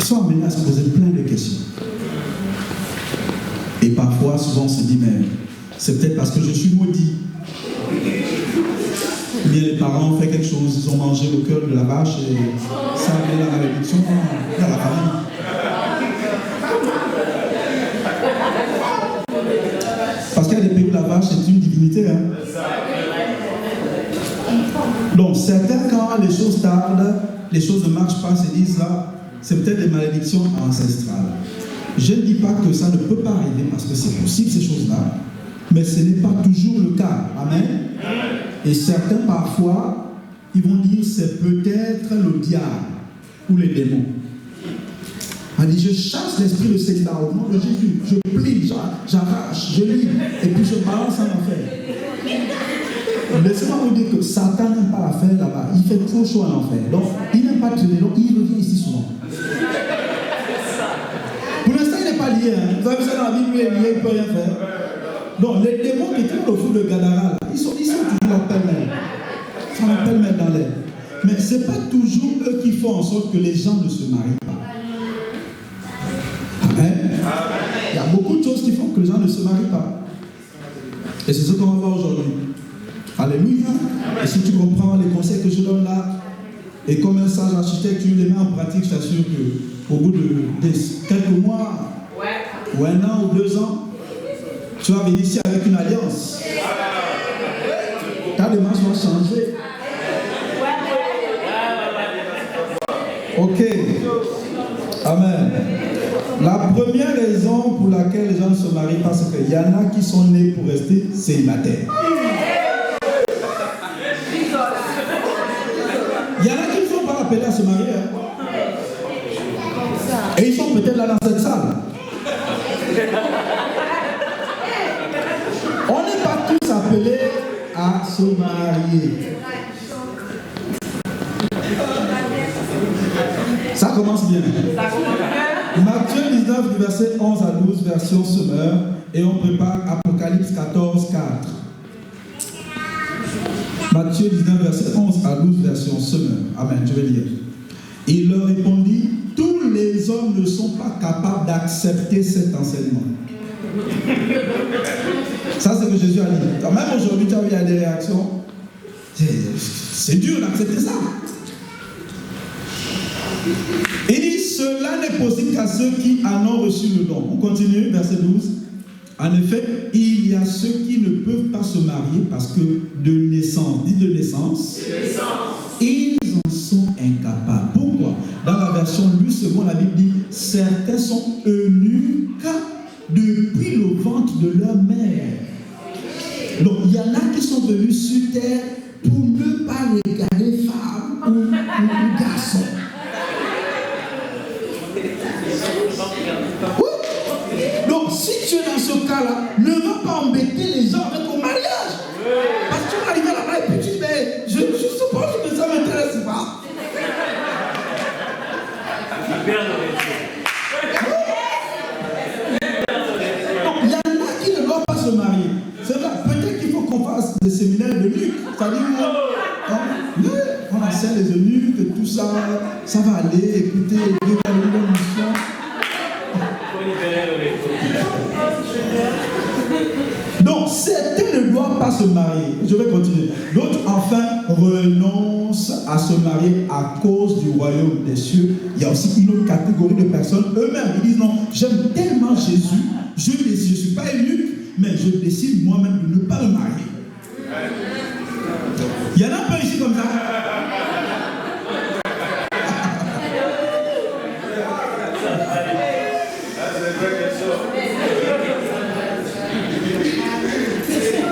sont amenés à se poser plein de questions. Et parfois, souvent, on se dit, mais c'est peut-être parce que je suis maudit. Ou bien les parents ont fait quelque chose, ils ont mangé le cœur de la vache et ça a amené la malédiction dans la famille. Parce qu'il y a des pays où la vache est une divinité. Hein? Donc, certains, quand les choses tardent, les choses ne marchent pas, se disent là, c'est peut-être des malédictions ancestrales. Je ne dis pas que ça ne peut pas arriver, parce que c'est possible ces choses-là, mais ce n'est pas toujours le cas. Amen. Et certains, parfois, ils vont dire c'est peut-être le diable ou les démons. On dit je chasse l'esprit de Satan au nom de Jésus, je plie, j'arrache, je lis, et puis je balance en enfer. Laissez-moi vous dire que Satan n'aime pas la faire là-bas, il fait trop chaud en enfer. Donc, il n'aime pas traîner, donc il revient ici souvent. Pour l'instant, il n'est pas lié. Hein. Vous avez vu ça dans la Bible, il est lié, il ne peut rien faire. Donc, les démons qui étaient au fond de Gadara, là, ils sont toujours en pêle-mêle. Ils sont en pêle-mêle dans l'air. Mais ce n'est pas toujours eux qui font en sorte que les gens ne se marient pas. Amen. Il y a beaucoup de choses qui font que les gens ne se marient pas. Et c'est ce qu'on va voir aujourd'hui. Alléluia. Et si tu comprends les conseils que je donne là, et comme un sage architecte, tu les mets en pratique, je t'assure qu'au bout de quelques mois, ou un an ou 2 ans, tu vas venir ici avec une alliance. Ta démarche va changer. Ok. Amen. La première raison pour laquelle les gens ne se marient pas, c'est qu'il y en a qui sont nés pour rester célibataires. Il y en a qui ne sont pas appelés à se marier. Hein. Et ils sont peut-être là dans cette salle. On n'est pas tous appelés à se marier. Ça commence bien. Matthieu 19, du verset 11 à 12, version Semeur, et on prépare Apocalypse 14, 4. Matthieu 19, verset 11 à 12, version Semeur. Amen, je vais lire. Il leur répondit, tous les hommes ne sont pas capables d'accepter cet enseignement. Ça, c'est ce que Jésus a dit. Quand même aujourd'hui, tu as vu, il y a des réactions. C'est dur d'accepter ça. Il dit, cela n'est possible qu'à ceux qui en ont reçu le don. On continue, verset 12. En effet, il y a ceux qui ne peuvent pas se marier parce que de naissance, dit de naissance, ils en sont incapables. Pourquoi? Dans la version Lue seconde, la Bible dit, certains sont eunuques depuis le ventre de leur mère. Donc, il y en a qui sont venus sur terre pour ne pas regarder femme ou garçon. Oui. Donc, si tu es dans ce cas-là, ne va pas embêter les gens avec ton mariage. Parce que tu vas arriver là-bas et puis tu dis, mais je suppose que ça ne m'intéresse pas. Donc, il y en a qui ne doivent pas se marier. C'est vrai, peut-être qu'il faut qu'on fasse des séminaires de eunuques. C'est-à-dire on enseigne les eunuques, et tout ça, ça va aller, écoutez, Dieu a une bonne mission. Donc, certains ne doivent pas se marier. Je vais continuer. D'autres, enfin, renoncent à se marier à cause du royaume des cieux. Il y a aussi une autre catégorie de personnes, eux-mêmes, ils disent non, j'aime tellement Jésus, je ne suis pas eunuque, mais je décide moi-même de ne pas me marier. Il y en a un peu ici comme ça.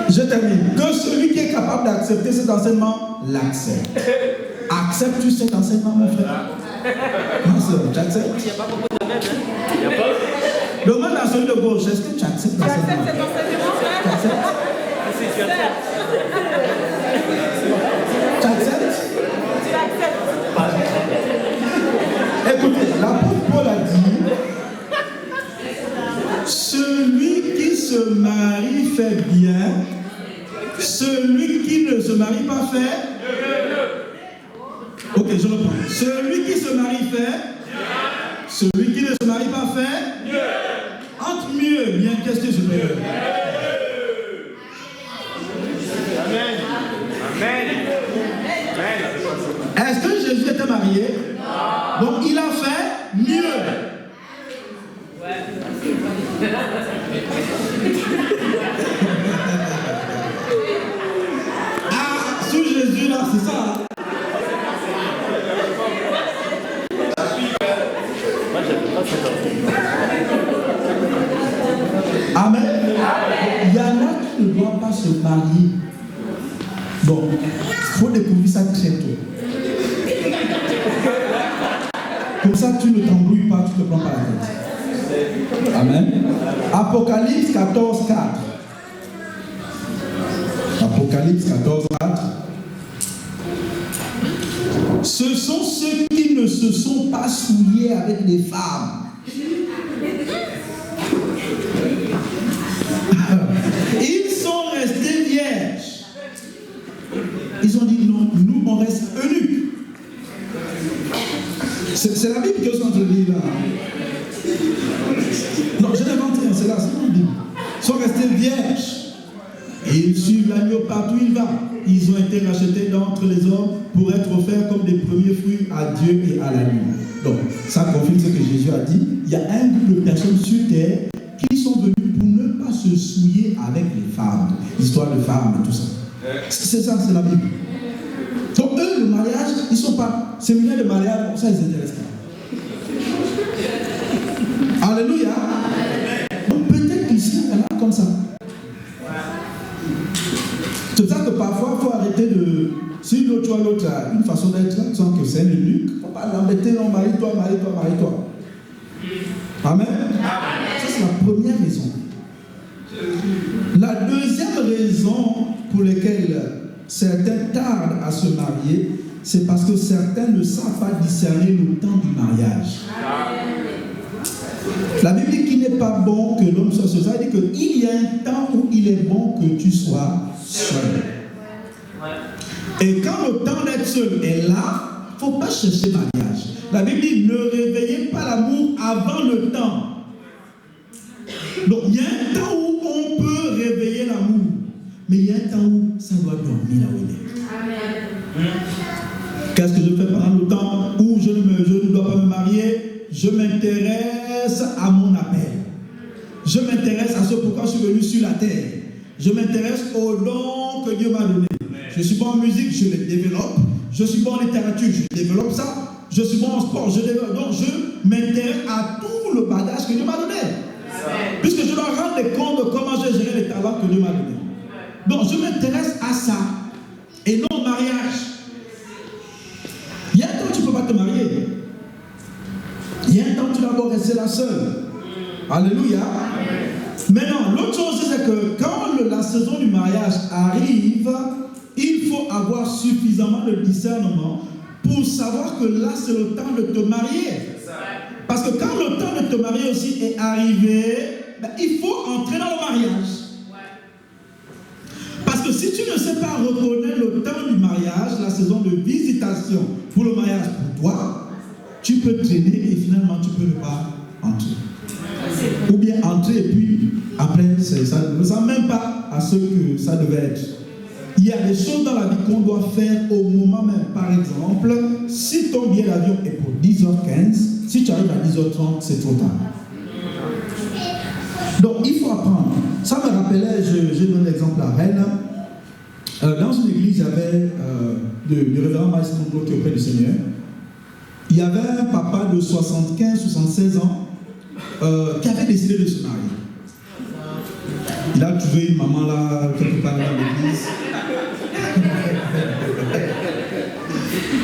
Je termine. Que celui qui est capable d'accepter cet enseignement l'accepte. Acceptes-tu cet enseignement, mon frère? Ma soeur, tu acceptes? Il n'y a pas beaucoup de même. Demande à celui de gauche, est-ce que tu acceptes l'enseignement? Tu acceptes cet enseignement, frère? Tu acceptes? Tu acceptes? Écoutez, l'apôtre Paul a dit, celui qui se marie fait bien, celui qui ne se marie pas fait. Ok, je reprends. Celui qui se marie fait. Celui qui ne se marie pas fait mieux. Entre mieux, bien, qu'est-ce que je peux dire? Amen. Amen. Est-ce que Jésus était marié? Non. Donc il a fait mieux. Ah, sous Jésus là, c'est ça. Amen. Il y en a qui ne doivent pas se marier. Donc, il faut découvrir ça très tôt. Comme ça, tu ne t'embrouilles pas, tu ne te prends pas la tête. Amen. Apocalypse 14, 4. Apocalypse 14, 4. Ce sont ceux qui ne se sont pas souillés avec les femmes. Ils sont restés vierges. Ils ont dit non, nous on reste eunuques. C'est la Bible que je suis en train de lire là. Non, je n'invente rien, c'est là, c'est la Bible. Ils sont restés vierges. Et ils suivent l'agneau partout où il va. Ils ont été rachetés d'entre les hommes pour être offerts comme des premiers fruits à Dieu et à la nuit. Donc, ça confirme ce que Jésus a dit. Il y a un groupe de personnes sur terre qui sont venues pour ne pas se souiller avec les femmes. L'histoire de femmes et tout ça. C'est ça, c'est la Bible. Donc eux, le mariage, ils ne sont pas séminaires de mariage, ça ils intéressent pas. Alléluia. Donc peut-être qu'ici, il y en a comme ça. C'est pour ça que parfois, il faut arrêter de... Si l'autre ou l'autre a une façon d'être là, sans que c'est un eunuque, il ne faut pas l'embêter, non, marie-toi, marie-toi, marie-toi. Amen. Ça, c'est la première raison. La deuxième raison pour laquelle certains tardent à se marier, c'est parce que certains ne savent pas discerner le temps du mariage. La Bible dit qu'il n'est pas bon que l'homme soit seul. Ça veut dire qu'il y a un temps où il est bon que tu sois seul. Et quand le temps d'être seul est là, il ne faut pas chercher mariage. La Bible dit ne réveillez pas l'amour avant le temps. Donc il y a un temps où on peut réveiller l'amour, mais il y a un temps où ça doit dormir là où il est. Qu'est-ce que je fais pendant le temps où je ne dois pas me marier? Je m'intéresse à mon appel. Je m'intéresse à ce pourquoi je suis venu sur la terre. Je m'intéresse aux dons que Dieu m'a donnés. Je suis bon en musique, je les développe. Je suis bon en littérature, je développe ça. Je suis bon en sport, je développe. Donc je m'intéresse à tout le bagage que Dieu m'a donné. Puisque je dois rendre compte de comment j'ai géré les talents que Dieu m'a donnés. Donc je m'intéresse à ça. Et non au mariage. Il y a un temps où tu ne peux pas te marier. Il y a un temps où tu dois d'abord rester là seule. Alléluia. Maintenant, l'autre chose, c'est que quand la saison du mariage arrive, il faut avoir suffisamment de discernement pour savoir que là, c'est le temps de te marier. Parce que quand le temps de te marier aussi est arrivé, ben, il faut entrer dans le mariage. Parce que si tu ne sais pas reconnaître le temps du mariage, la saison de visitation pour le mariage pour toi, tu peux traîner et finalement tu peux ne pas entrer. Ou bien entrer et puis après, ça ne ressemble même pas à ce que ça devait être. Il y a des choses dans la vie qu'on doit faire au moment même. Par exemple, si ton billet d'avion est pour 10h15, si tu arrives à 10h30, c'est trop tard. Donc, il faut apprendre. Ça me rappelait, j'ai donné l'exemple à Rennes. Dans une église, il y avait le révérend Maïs Mondro qui est auprès du Seigneur. Il y avait un papa de 75-76 ans qui avait décidé de se marier. Il a trouvé une maman là, quelque part dans l'église.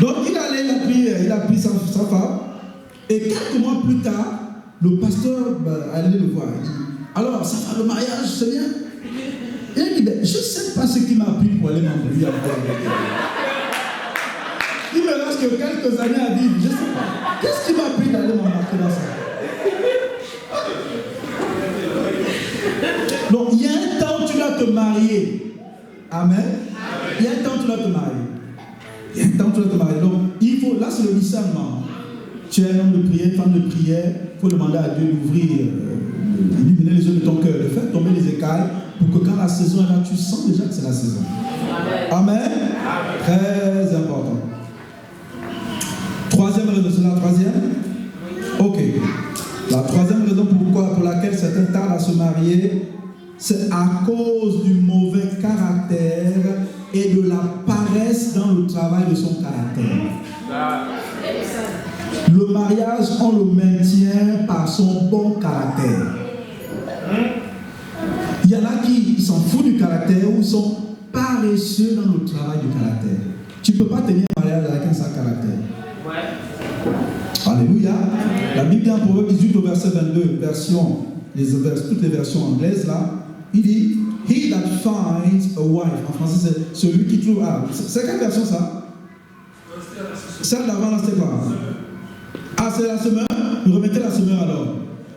Donc il a pris sa femme. Et quelques mois plus tard, le pasteur allait le voir. Il dit, alors, ça va le mariage, c'est bien? Il a dit, ben, je ne sais pas ce qui m'a pris pour aller m'embrouiller avec elle. Il me reste que quelques années à vivre, je ne sais pas. Qu'est-ce qui m'a pris d'aller m'embarquer dans ça? Donc, il y a un temps où tu dois te marier. Amen. Il y a un temps où tu dois te marier. Il y a un temps où tu dois te marier. Donc, il faut, là, c'est le discernement. tu es un homme de prière, une femme de prière, il faut demander à Dieu d'ouvrir, illuminer les yeux de ton cœur, de faire tomber les écailles pour que quand la saison est là, tu sens déjà que c'est la saison. Amen. Amen. Très important. Troisième raison, c'est la troisième? Ok. La troisième raison pour laquelle certains tardent à se marier, c'est à cause du mauvais caractère et de la paresse dans le travail de son caractère. Le mariage, on le maintient par son bon caractère. Il y en a qui s'en foutent du caractère ou sont paresseux dans le travail du caractère. Tu ne peux pas tenir un mariage avec un sale caractère. Alléluia. La Bible dit en Proverbe 18 au verset 22, toutes les versions anglaises là, il dit He that finds a wife. En français, c'est celui qui trouve. Ah, c'est quelle version ça? Celle d'avant là, c'était quoi? Ah, c'est la semeur? Remettez la semeur alors.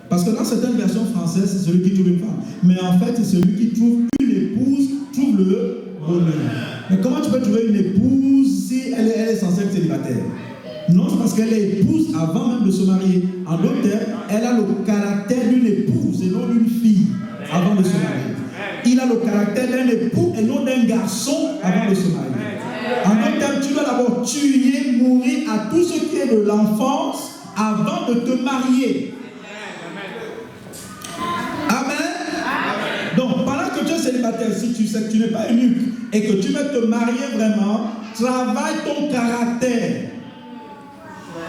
Parce que dans certaines versions françaises, c'est celui qui trouve une femme. Mais en fait, c'est celui qui trouve une épouse, trouve le bonheur. Mais comment tu peux trouver une épouse si elle est censée être célibataire? Non, c'est parce qu'elle est épouse avant même de se marier. En d'autres termes, elle a le caractère d'une épouse et non d'une fille avant de se marier. Il a le caractère d'un époux et non d'un garçon avant de se marier. En d'autres termes, tu dois d'abord tuer, mourir à tout ce qui est de l'enfance avant de te marier. Amen. Donc, pendant que tu es célibataire, si tu sais que tu n'es pas eunuque et que tu veux te marier vraiment, travaille ton caractère.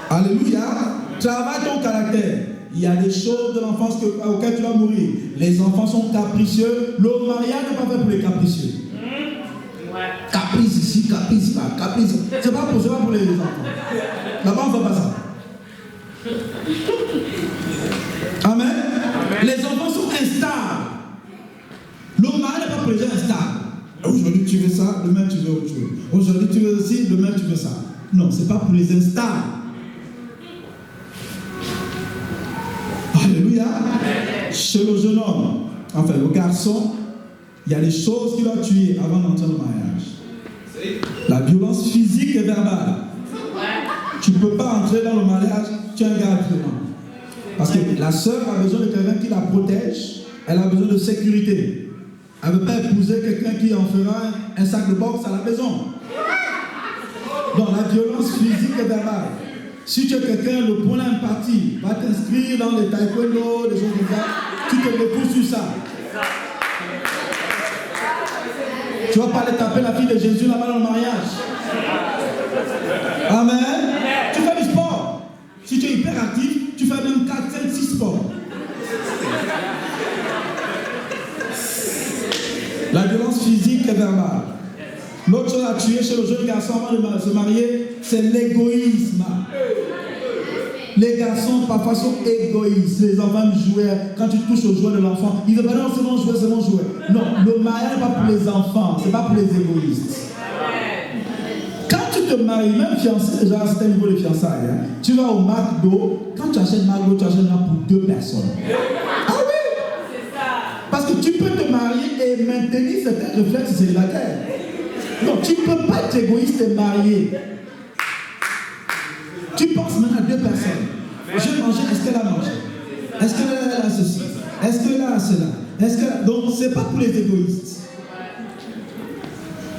Alléluia. Travaille ton caractère. Il y a des choses de l'enfance auxquelles tu vas mourir. Les enfants sont capricieux. Le mariage n'est pas fait pour les capricieux. Caprice ici, caprice là, caprice. C'est pas pour les enfants. Là-bas, on ne fait pas ça. Amen. Les enfants sont instables. Le mariage n'est pas pour les gens instables. Aujourd'hui, tu veux ça, demain, tu veux autre chose. Aujourd'hui, tu veux ci, demain, tu veux ça. Non, ce n'est pas pour les instables. Alléluia. Chez le jeune homme, enfin le garçon, il y a des choses qu'il doit tuer avant d'entrer au mariage. La violence physique et verbale. Tu ne peux pas entrer dans le mariage, tu es un gars violent. Parce que la sœur a besoin de quelqu'un qui la protège, elle a besoin de sécurité. Elle ne veut pas épouser quelqu'un qui en fera un sac de boxe à la maison. Donc la violence physique et verbale. Si tu es quelqu'un, le point imparti, va t'inscrire dans les taekwondo, des choses comme ça, tu te dépouilles sur ça. Tu vas pas aller taper la fille de Jésus là-bas dans le mariage. Amen. Tu fais du sport. Si tu es hyperactif, tu fais même 4, 5, 6 sports. La violence physique et verbale. L'autre chose à tuer chez le jeune garçon avant de se marier, c'est l'égoïsme. Les garçons parfois sont égoïstes. Les enfants jouent, quand tu touches au jouet de l'enfant, ils disent non, c'est mon jouet, c'est mon jouet. Non, le mariage n'est pas pour les enfants, c'est pas pour les égoïstes. Quand tu te maries, même fiancé, déjà c'est un niveau de fiançailles, hein, tu vas au McDo, quand tu achètes McDo, tu achètes là pour 2 personnes. Ah oui! Parce que tu peux te marier et maintenir certains réflexes célibataires. Donc tu ne peux pas être égoïste et marié. Tu penses maintenant à 2 personnes. J'ai mangé, est-ce qu'elle a mangé? Est-ce qu'elle a ceci? Est-ce qu'elle a cela? Donc ce n'est pas pour les égoïstes.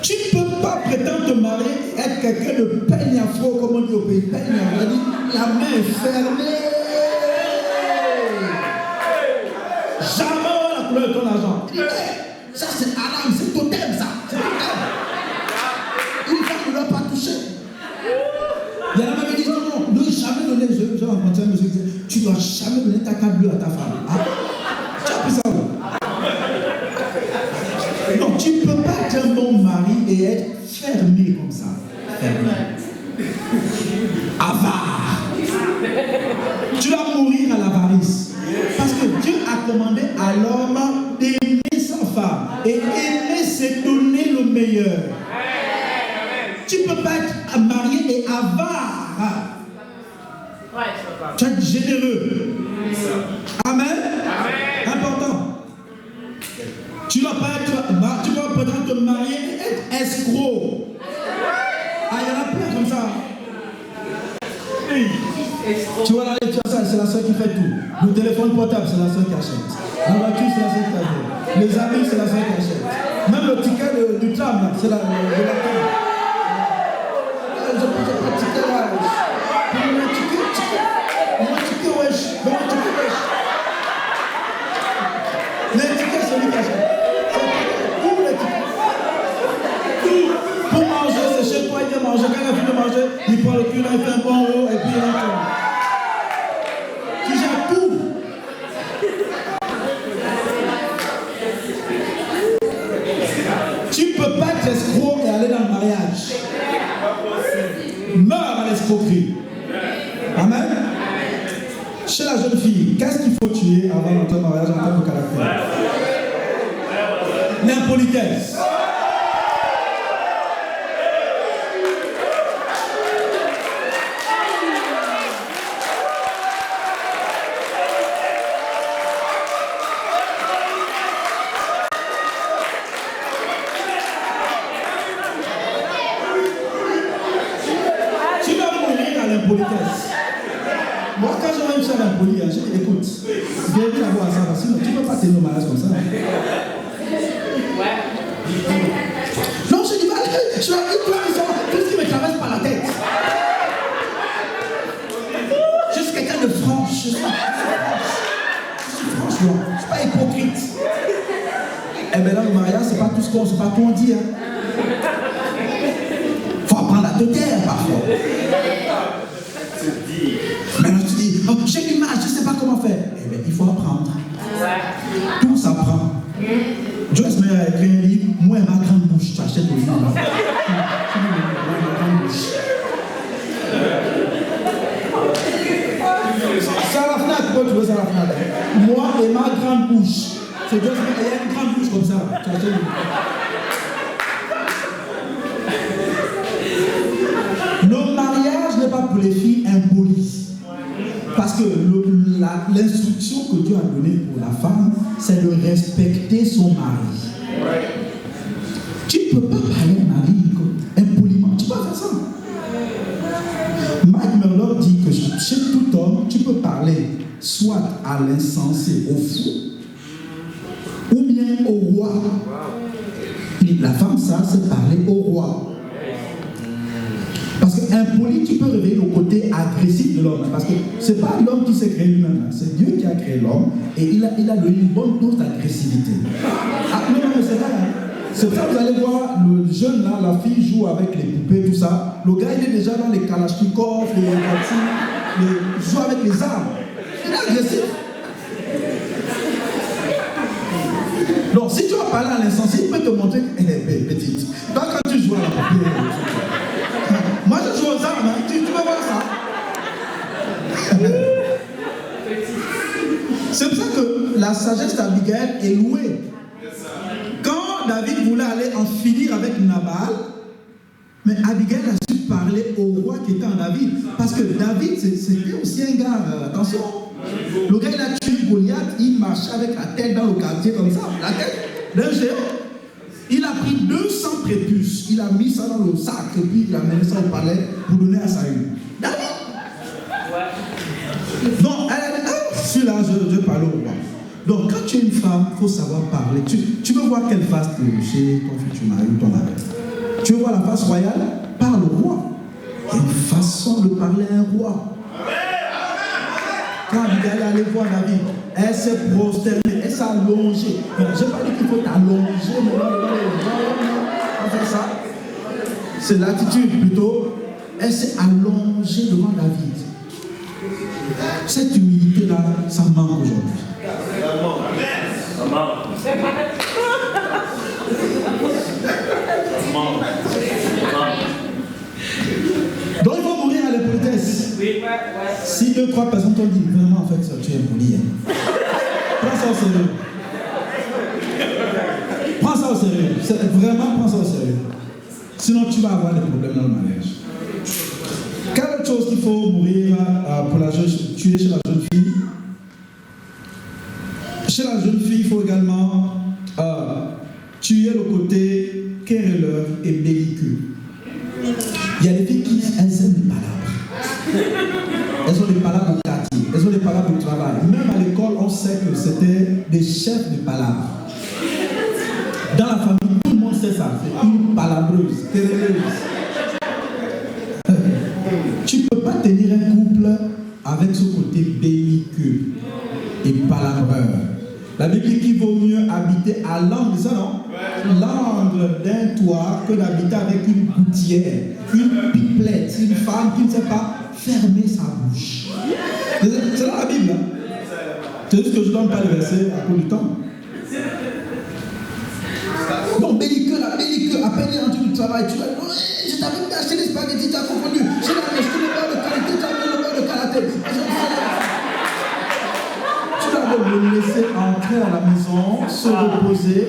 Tu ne peux pas prétendre te marier et être quelqu'un de peignafro, comme on dit au pays. Peignafro, la main est fermée. Jamais on va la couleur de ton argent. Ça c'est haram, c'est totem ça. C'est totem. Une femme ne doit pas toucher. Il y en a même qui disent non, ne jamais donner. Je vais rencontrer un monsieur qui dit tu ne dois jamais donner ta carte bleue à ta femme. Ah, tu as appris ça où? Donc tu ne peux pas être un bon mari et être fermé comme ça. Fermé. Avare. Tu vas mourir à l'avarice. Parce que Dieu a commandé à l'homme d'aimer sa femme et aimer c'est donner le meilleur. Tu ne peux pas être marié et avare. Tu es généreux. Amen. Important. Tu ne vas pas te marier et être escroc. Ah, il y en a plein comme ça. fait tout. Le téléphone portable, c'est la seule qui achète. La voiture, c'est la seule qui achète. Les amis, c'est la seule qui achète. Même le ticket du tram, c'est la tram. Je ne peux pas ticket là. Mon ticket, wesh. Les tickets, c'est lui qui achète. Tous les tickets. Pour manger, c'est chez toi, il vient manger. Quand il a fini de manger, il prend le cul, il fait un bon haut et puis il rentre. Tu gères tout. Tu ne peux pas être escroc et aller dans le mariage. Meurs à l'escroquerie. Amen. Chez la jeune fille, qu'est-ce qu'il faut tuer avant notre mariage en termes de caractère? L'impolitesse. Tu vas mourir à l'impolitesse. Moi, quand je vois une femme impolie, je dis écoute, viens la voir ça, sinon tu ne peux pas tenir au mariage comme ça. Non, je dis, je suis tout ce qui me traverse par la tête. Je suis quelqu'un de franche. Je suis franche, moi. Je ne suis pas hypocrite. Eh bien là, le mariage, c'est pas tout ce qu'on dit. Hein. Faut apprendre à te taire parfois. Maintenant tu dis, oh, j'ai l'image, je ne sais pas comment faire. Eh bien, il faut apprendre. Tout s'apprend. Joyce Meyer a écrit un livre, moi et ma grande bouche. Tu achètes le livre. Moi et ma grande bouche. C'est à la FNAC, pourquoi tu veux ça à la FNAC? Moi et ma grande bouche. C'est Joyce Meyer, il y a une grande bouche comme ça. Tu achètes le livre. Le mariage n'est pas pour les filles impolies. Parce que l'instruction que Dieu a donnée pour la femme, c'est de respecter son mari. Tu ne peux pas parler à un mari impoliment. Tu peux pas faire ça. Mike Murdock dit que chez tout homme, tu peux parler soit à l'insensé, au fou, ou bien au roi. La femme, ça, c'est parler au roi. Parce qu'impoli, tu peux révéler le côté agressif de l'homme. Parce que ce n'est pas l'homme qui s'est créé lui-même. C'est Dieu qui a créé l'homme. Et il a donné une bonne dose d'agressivité. Ah, non, mais c'est vrai. C'est ça, vous allez voir, le jeune là, la fille joue avec les poupées, tout ça. Le gars, il est déjà dans les kalachnikovs, les voitures, il joue avec les armes. Il est agressif. Donc, si tu vas parler à l'insensé, il peut te montrer qu'elle est petite. Donc, quand tu joues à la poupée, moi je joue aux armes, hein. Tu peux voir ça. C'est pour ça que la sagesse d'Abigail est louée. Quand David voulait aller en finir avec Nabal, mais Abigail a su parler au roi qui était en David. Parce que David, c'était aussi un gars, attention. Le gars, il a tué Goliath, il marchait avec la tête dans le quartier comme ça, la tête d'un géant. Il a pris 200 prépuces, il a mis ça dans le sac et puis il a amené ça au palais pour donner à Saül. David. Donc, elle a dit, ah, celui-là, je parle au roi. Donc, quand tu es une femme, il faut savoir parler. Tu veux voir quelle face chez ton futur mari ou ton mari. Tu veux voir la face royale? Parle au roi. Il y a une façon de parler à un roi. Quand Abigail allait voir David, elle s'est prosternée, elle s'est allongée. Je n'ai pas dit qu'il faut t'allonger, mais on fait ça. C'est l'attitude plutôt. Elle s'est allongée devant David. Cette humilité-là, ça manque aujourd'hui. Ça manque. Donc il faut mourir à l'impolitesse. Si 2-3 personnes t'ont dit vraiment en fait ça, tu es impoli. Prends ça au sérieux. Prends ça au sérieux. Vraiment prends ça au sérieux. Sinon tu vas avoir des problèmes dans le mariage. Quelle autre chose qu'il faut mourir pour la jeune, tuer chez la jeune fille? Chez la jeune fille, il faut également tuer le côté querelleur et belliqueux. Il y a des filles qui elles aiment les palabres. Elles ont des palabres au quartier, elles ont des palabres au travail. sait que c'était des chefs de palabre. Dans la famille, tout le monde sait ça. C'est une palabreuse, querelleuse. Tu ne peux pas tenir un couple avec ce côté belliqueux et palabreur. La Bible dit qu'il vaut mieux habiter à l'angle, ça non? L'angle d'un toit que d'habiter avec une gouttière, une pipelette, une femme qui ne sait pas fermer sa bouche. C'est dans la Bible. Hein? C'est juste que je ne donne pas le verset à cause du temps. Donc, belliqueux, à peine il est rentré du travail, tu vas dire, je t'avais acheté des spaghettis, tu as confondu, je t'ai acheté le beurre de qualité, tu as mis le beurre de qualité. Tu dois le laisser entrer à la maison, se reposer.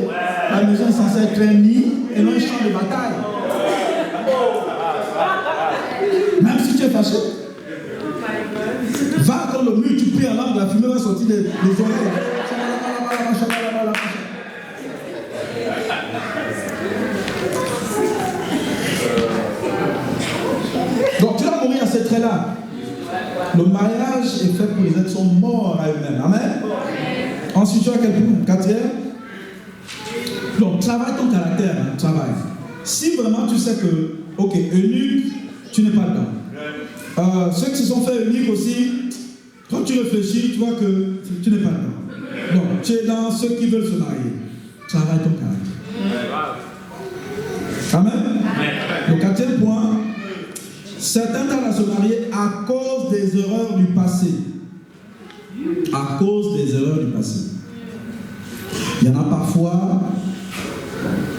La maison est censée être un nid et non un champ de bataille. Même si tu es fâché, va dans le mur, tu pries en langue, la fumée va sortir des oreilles. Donc tu dois mourir à ces traits-là. Le mariage est fait pour les êtres qui sont morts à eux-mêmes. Amen. Ensuite, tu as quel point? Quatrième. Donc, travaille ton caractère. Travaille. Si vraiment tu sais que, ok, eunuque, tu n'es pas dedans. Ceux qui se sont fait eunuques aussi, quand tu réfléchis, tu vois que tu n'es pas dedans. Donc, tu es dans ceux qui veulent se marier. Travaille ton caractère. Amen. Le quatrième point. Certains tardent à se marier à cause des erreurs du passé. À cause des erreurs du passé. Il y en a parfois,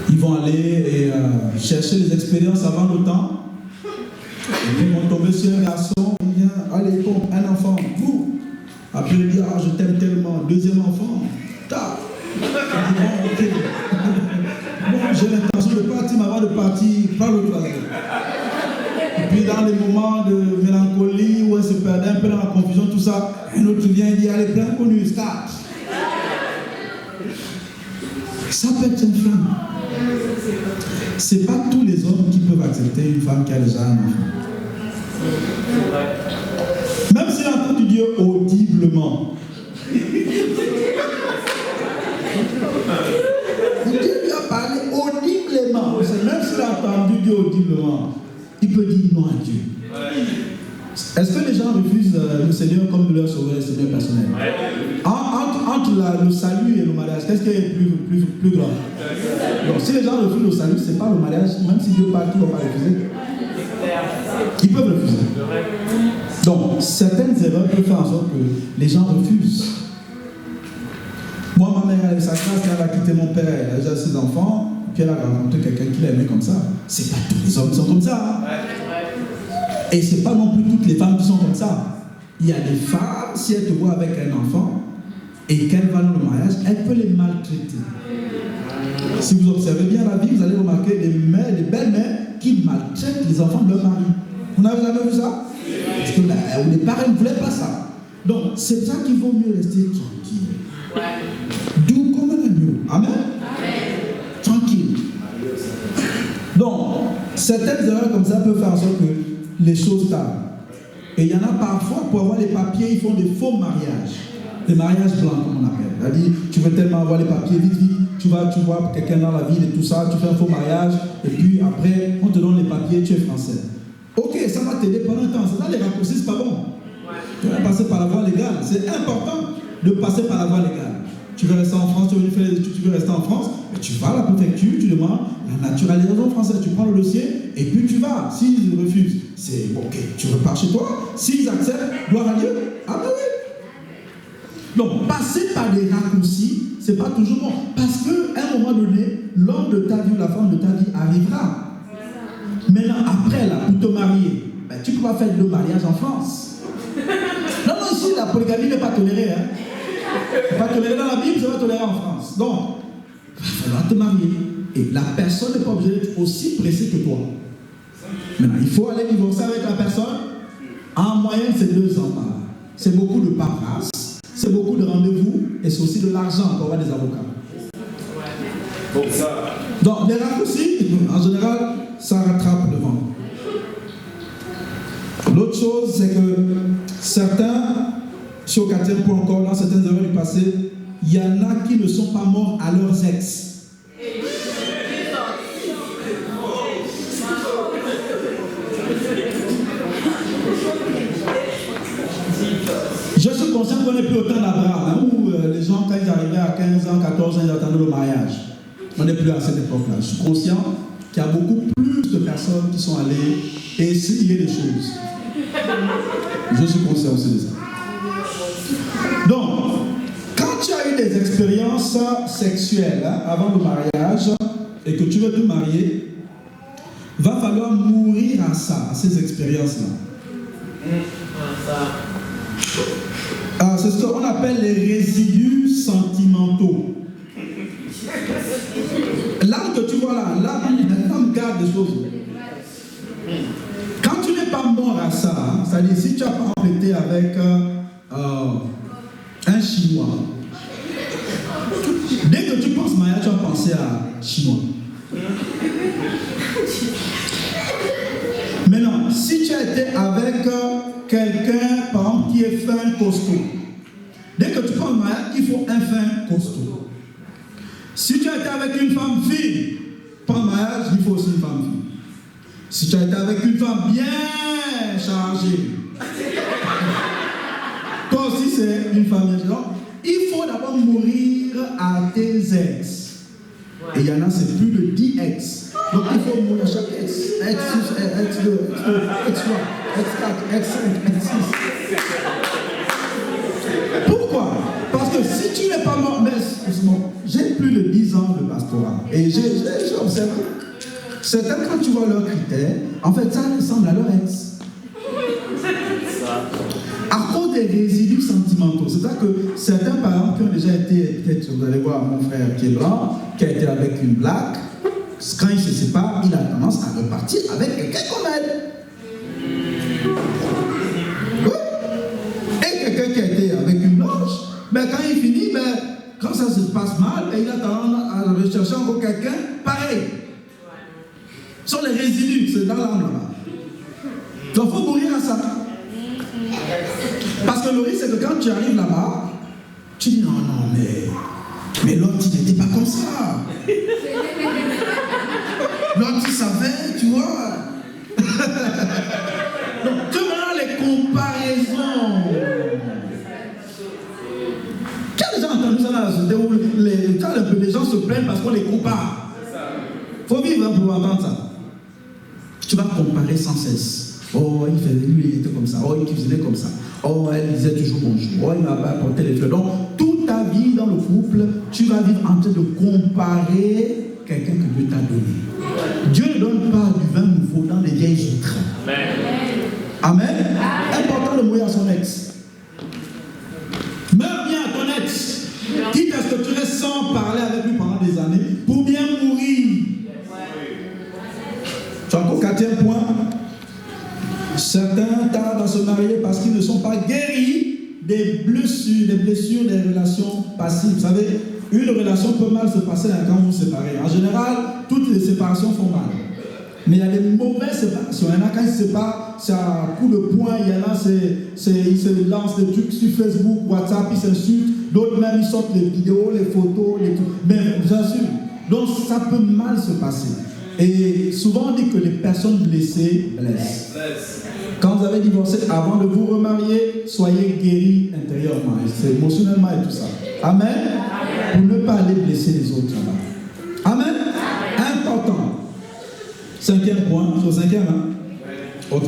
ils vont aller chercher les expériences avant le temps. Et puis ils vont tomber sur un garçon, il vient, allez, compte, un enfant, vous. Après il dit, ah, je t'aime tellement, deuxième enfant, ta. Il dit, bon, ok. Bon, j'ai l'intention de partir, mais avant de partir, prends le troisième. Et puis dans les moments de mélancolie où elle se perdait un peu dans la confusion, tout ça, un autre vient et dit, allez, plein connu, start. Ça peut être une femme. C'est pas tous les hommes qui peuvent accepter une femme qui a déjà un enfant. Même s'il a entendu Dieu audiblement. Dieu lui a parlé audiblement. Même s'il a entendu Dieu audiblement, il peut dire non à Dieu. Est-ce que les gens refusent le Seigneur comme leur sauveur et Seigneur personnel? Entre le salut et le mariage, qu'est-ce qui est plus grand? Donc, si les gens refusent le salut, ce n'est pas le mariage, même si Dieu parle, ils ne vont pas refuser. Ils peuvent refuser. Donc, certaines erreurs peuvent faire en sorte que les gens refusent. Moi, ma mère, avec sa classe, elle a quitté mon père, elle a déjà ses enfants, puis elle a rencontré quelqu'un qui l'aimait comme ça. C'est pas tous les hommes qui sont comme ça. Hein? Et ce n'est pas non plus toutes les femmes qui sont comme ça. Il y a des femmes, si elles te voient avec un enfant et qu'elles vont dans le mariage, elles peuvent les maltraiter. Si vous observez bien la vie, vous allez remarquer des mères, des belles-mères qui maltraitent les enfants de leur mari. Vous n'avez jamais vu ça? Parce que les parents ne voulaient pas ça. Donc, c'est ça qu'il vaut mieux rester tranquille. Doux comme un agneau. Amen? Tranquille. Donc, certaines erreurs comme ça peuvent faire en sorte que les choses tardent. Et il y en a parfois, pour avoir les papiers, ils font des faux mariages. Des mariages blancs, comme on appelle. C'est-à-dire, tu veux tellement avoir les papiers, vite, tu vois quelqu'un dans la ville et tout ça, tu fais un faux mariage, et puis après, on te donne les papiers, tu es français. Ok, ça va t'aider pendant un temps. C'est là, les raccourcis, c'est pas bon. Tu vas passer par la voie légale. C'est important de passer par la voie légale. Tu veux rester en France, tu veux faire les études, tu veux rester en France, mais tu vas à la préfecture, tu demandes la naturalisation française, tu prends le dossier, et puis tu vas. S'ils refusent, c'est bon, ok, tu repars chez toi. S'ils acceptent, gloire à Dieu. Ah ben oui. Donc, passer par des raccourcis, c'est pas toujours bon. Parce qu'à un moment donné, l'homme de ta vie ou la femme de ta vie arrivera. Maintenant, après, là, pour te marier, ben, tu ne peux pas faire le mariage en France. Non, ici, la polygamie n'est pas tolérée. Hein. C'est pas toléré dans la Bible, c'est pas toléré en France. Donc, il va falloir te marier. Et la personne n'est pas obligée d'être aussi pressée que toi. Maintenant, il faut aller divorcer avec la personne. En moyenne, c'est 2 ans par là. C'est beaucoup de paperasse, c'est beaucoup de rendez-vous, et c'est aussi de l'argent pour avoir des avocats. Donc, les raccourcis, en général, ça rattrape le vent. L'autre chose, c'est que certains Sur le 4e point encore, dans certaines erreurs du passé, il y en a qui ne sont pas morts à leurs ex. Je suis conscient qu'on n'est plus au temps d'Abraham, hein, où les gens, quand ils arrivaient à 15 ans, 14 ans, ils attendaient le mariage. On n'est plus à cette époque-là. Je suis conscient qu'il y a beaucoup plus de personnes qui sont allées essayer des choses. Je suis conscient aussi de ça. Donc, quand tu as eu des expériences sexuelles avant le mariage et que tu veux te marier, va falloir mourir à ça, à ces expériences-là. C'est ce qu'on appelle les résidus sentimentaux. L'âme que tu vois là, l'âme garde des choses. Quand tu n'es pas mort à ça, c'est-à-dire si tu n'as pas été avec un Chinois, dès que tu penses mariage, tu vas penser à Chinois. Maintenant, si tu as été avec quelqu'un, par exemple, qui est fin, costaud, dès que tu penses mariage, il faut un fin, costaud. Si tu as été avec une femme fine, pour mariage, il faut aussi une femme fine. Si tu as été avec une femme bien chargée, toi aussi c'est une femme bien chargée. Il faut d'abord mourir à tes ex. Et il y en a, c'est plus de 10 ex. Donc il faut mourir à chaque ex. Ex6, X2, X3, X4, X5, X6. Pourquoi? Parce que si tu n'es pas mort, mais j'ai plus de 10 ans de pastorat. Et j'ai observé. Certains, quand tu vois leurs critères, en fait, ça ressemble à leur ex. À cause des résidus sentimentaux. C'est-à-dire que certains parents qui ont déjà été, peut-être vous allez voir mon frère qui est blanc, qui a été avec une black, quand il se sépare, il a tendance à repartir avec quelqu'un comme elle. Oui. Et quelqu'un qui a été avec une blanche, ben, quand il finit, ben, quand ça se passe mal, ben, il a tendance à rechercher encore quelqu'un pareil. Ce sont les résidus, c'est dans l'âme là-bas. Donc il faut mourir à ça. Parce que le risque, c'est que quand tu arrives là-bas, tu dis non, mais l'autre, il n'était pas comme ça. L'autre, il savait, tu vois. Donc, tu vois les comparaisons. Tu as déjà entendu ça dans la société où les gens se plaignent parce qu'on les compare. Il faut vivre pour entendre ça. Tu vas comparer sans cesse. Oh, lui, il était comme ça. Oh, il cuisinait comme ça. Oh, elle disait toujours bonjour. Oh, il m'a pas apporté les fleurs. Donc, toute ta vie dans le couple, tu vas vivre en train de comparer quelqu'un que Dieu t'a donné. Dieu ne donne pas du vin nouveau dans les vieilles outres. Amen. Important de mourir à son ex. Meurs bien à ton ex. Quitte à ce que tu restes sans parler avec lui pendant des années pour bien mourir. Tu as encore 4e point. Certains tardent à se marier parce qu'ils ne sont pas guéris des blessures des relations passives. Vous savez, une relation peut mal se passer quand vous vous séparez. En général, toutes les séparations font mal. Mais il y a des mauvaises séparations. Il y en a quand ils se séparent, c'est à coup de poing. Il y en a, ils se lancent des trucs sur Facebook, WhatsApp, ils s'insultent. D'autres même, ils sortent les vidéos, les photos, les trucs. Mais bien sûr, donc ça peut mal se passer. Et souvent on dit que les personnes blessées blessent. Quand vous avez divorcé, avant de vous remarier, soyez guéris intérieurement. C'est émotionnellement et tout ça. Amen. Pour ne pas aller blesser les autres là-bas. Amen. Important. 5e point. C'est au 5e, hein? Ok.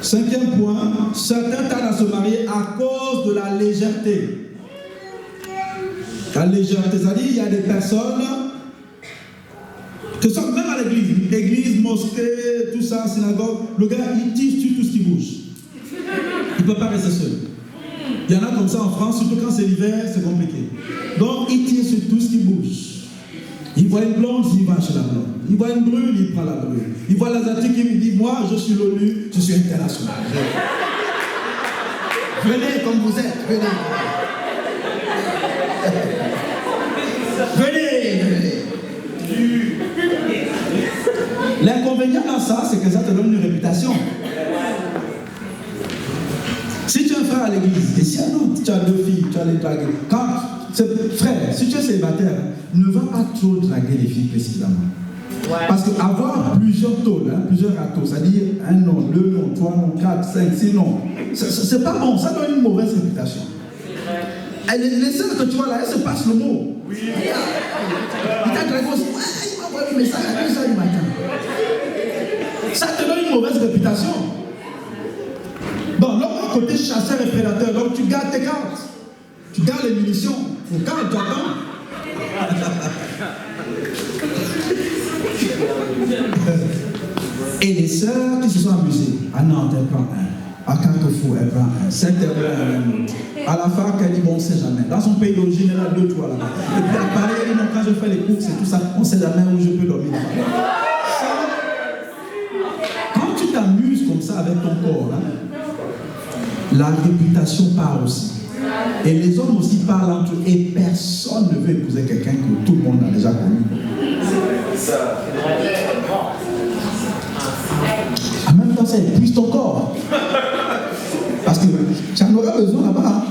5e point. Certains tardent à se marier à cause de la légèreté. La légèreté, c'est-à-dire il y a des personnes que sont même à l'église, mosquée, tout ça, synagogue, le gars il tire sur tout ce qui bouge. Il ne peut pas rester seul. Il y en a comme ça en France, surtout quand c'est l'hiver, c'est compliqué. Donc il tire sur tout ce qui bouge. Il voit une blonde, il va chez la blonde. Il voit une brune, il prend la brune. Il voit l'asiatique, il me dit, moi je suis l'ONU, je suis international. Venez comme vous êtes, venez. Venez. L'inconvénient dans ça, c'est que ça te donne une réputation. Si tu es un frère à l'église, et si un autre, tu as 2 filles, tu as les draguer. Frère, si tu es célibataire, ne va pas trop draguer les filles précisément. Ouais. Parce qu'avoir plusieurs tôles, plusieurs râteaux, c'est-à-dire 1 nom, 2 noms, 3 noms, 4, 5, 6 noms, c'est pas bon, ça donne une mauvaise réputation. Et les sœurs que tu vois là, elles se passent le mot. Oui. Il t'a dragué aussi, il m'a envoyé un message à 2h du matin. Ça te donne une mauvaise réputation. Donc, l'autre côté chasseur et prédateur, donc tu gardes tes cartes. Tu gardes les munitions. Faut calme, tu attends. Et les sœurs qui se sont amusées. À Nantes, elle prend 1. À Carrefour, elle prend 1. 7, elle prend 1. À la fac, elle dit bon, on ne sait jamais. Dans son pays d'origine, elle a 2, 3 là-bas. Et puis à Paris, elle dit non, quand je fais les courses et tout ça, on ne sait jamais où je peux dormir là-bas. Quand tu t'amuses comme ça avec ton corps, la réputation part aussi. Et les hommes aussi parlent entre eux. Et personne ne veut épouser quelqu'un que tout le monde a déjà connu. En même temps, ça épuise ton corps. Parce que tu en auras besoin là-bas.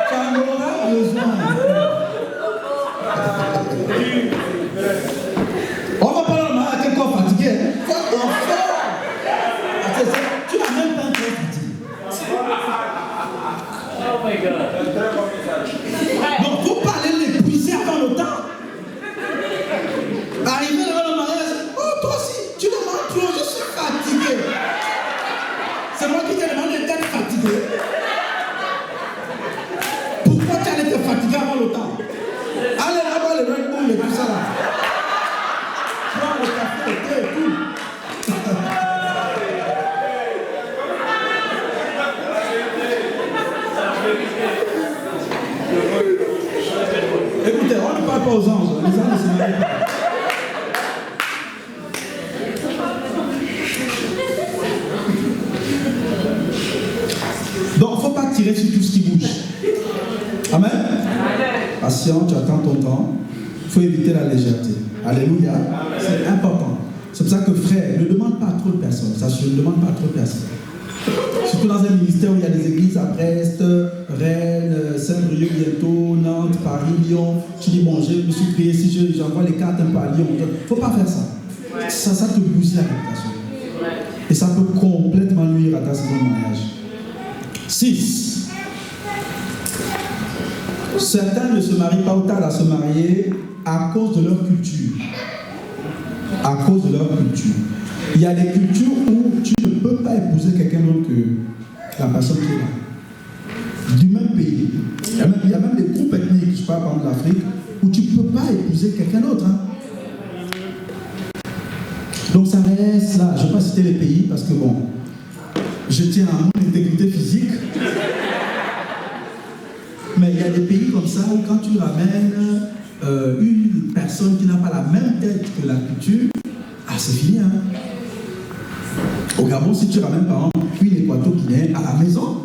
Tu en auras besoin. On va pas le mariage avec un corps fatigué. Tu n'as même pas un corps fatigué. Oh my God. Donc, il faut pas aller l'épuiser avant le temps. Arriver dans le mariage, oh, toi aussi, tu demandes trop, je suis fatigué. C'est moi qui te demande d'être fatigué. Pourquoi tu allais te fatiguer avant le temps? Allez là-bas, le Red Bull et tout ça là. Prends le café, le thé et tout. Écoutez, on ne parle pas aux anges. Les anges ne se marient pas. Donc, il ne faut pas tirer sur tout ce qui bouge. Amen. Patient, tu attends ton temps. Il faut éviter la légèreté. Alléluia. C'est important. C'est pour ça que frère, ne demande pas trop de personnes. Ça, je ne demande pas trop de personnes. Surtout dans un ministère où il y a des églises à Brest, Rennes, Saint-Brieuc bientôt, Nantes, Paris, Lyon. Tu dis, bon, je me suis prié, si j'envoie les cartes un peu à Lyon. Il ne faut pas faire ça. Ça te bousille la réputation. Et ça peut complètement nuire à ta saison de mariage. 6. Certains ne se marient pas ou tardent à se marier à cause de leur culture. À cause de leur culture. Il y a des cultures où tu ne peux pas épouser quelqu'un d'autre que la personne qui est là. Du même pays. Il y a même des groupes ethniques, je parle par exemple de l'Afrique, où tu ne peux pas épouser quelqu'un d'autre. Donc ça reste là. Je ne vais pas citer les pays parce que bon, je tiens à mon intégrité physique. Mais il y a des pays comme ça où quand tu ramènes une personne qui n'a pas la même tête que la culture, c'est fini. Au Gabon, si tu ramènes par exemple une équato-guinéenne à la maison,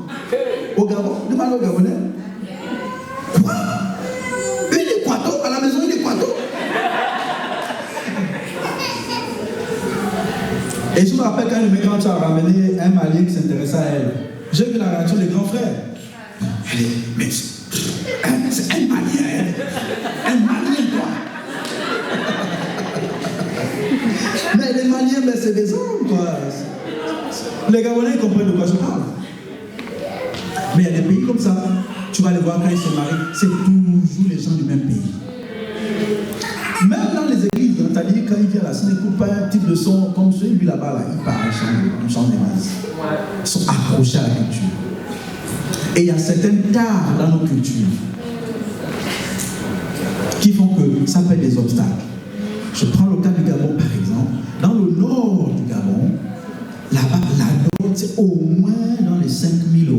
au Gabon, demande au Gabonais. Quoi? Une équato à la maison, une équato? Et je me rappelle quand tu as ramené un Malien qui s'intéressait à elle. J'ai vu la réaction des grands frères. Elle dit, mais c'est un Malien, elle. Un Malien, quoi. Mais les Maliens, c'est des hommes, quoi. Les Gabonais comprennent de quoi je parle. Mais il y a des pays comme ça, tu vas les voir quand ils se marient, c'est toujours les gens du même pays. Même dans les églises, c'est-à-dire quand il vient là, ce n'écoute pas un type de son comme celui là-bas, là, il parle, il chante des masses. Ils sont accrochés à la culture. Et il y a certaines tares dans nos cultures qui font que ça peut être des obstacles. Je prends le cas du Gabon par exemple. Dans le nord du Gabon, là-bas, la note, c'est au moins dans les 5 000 €.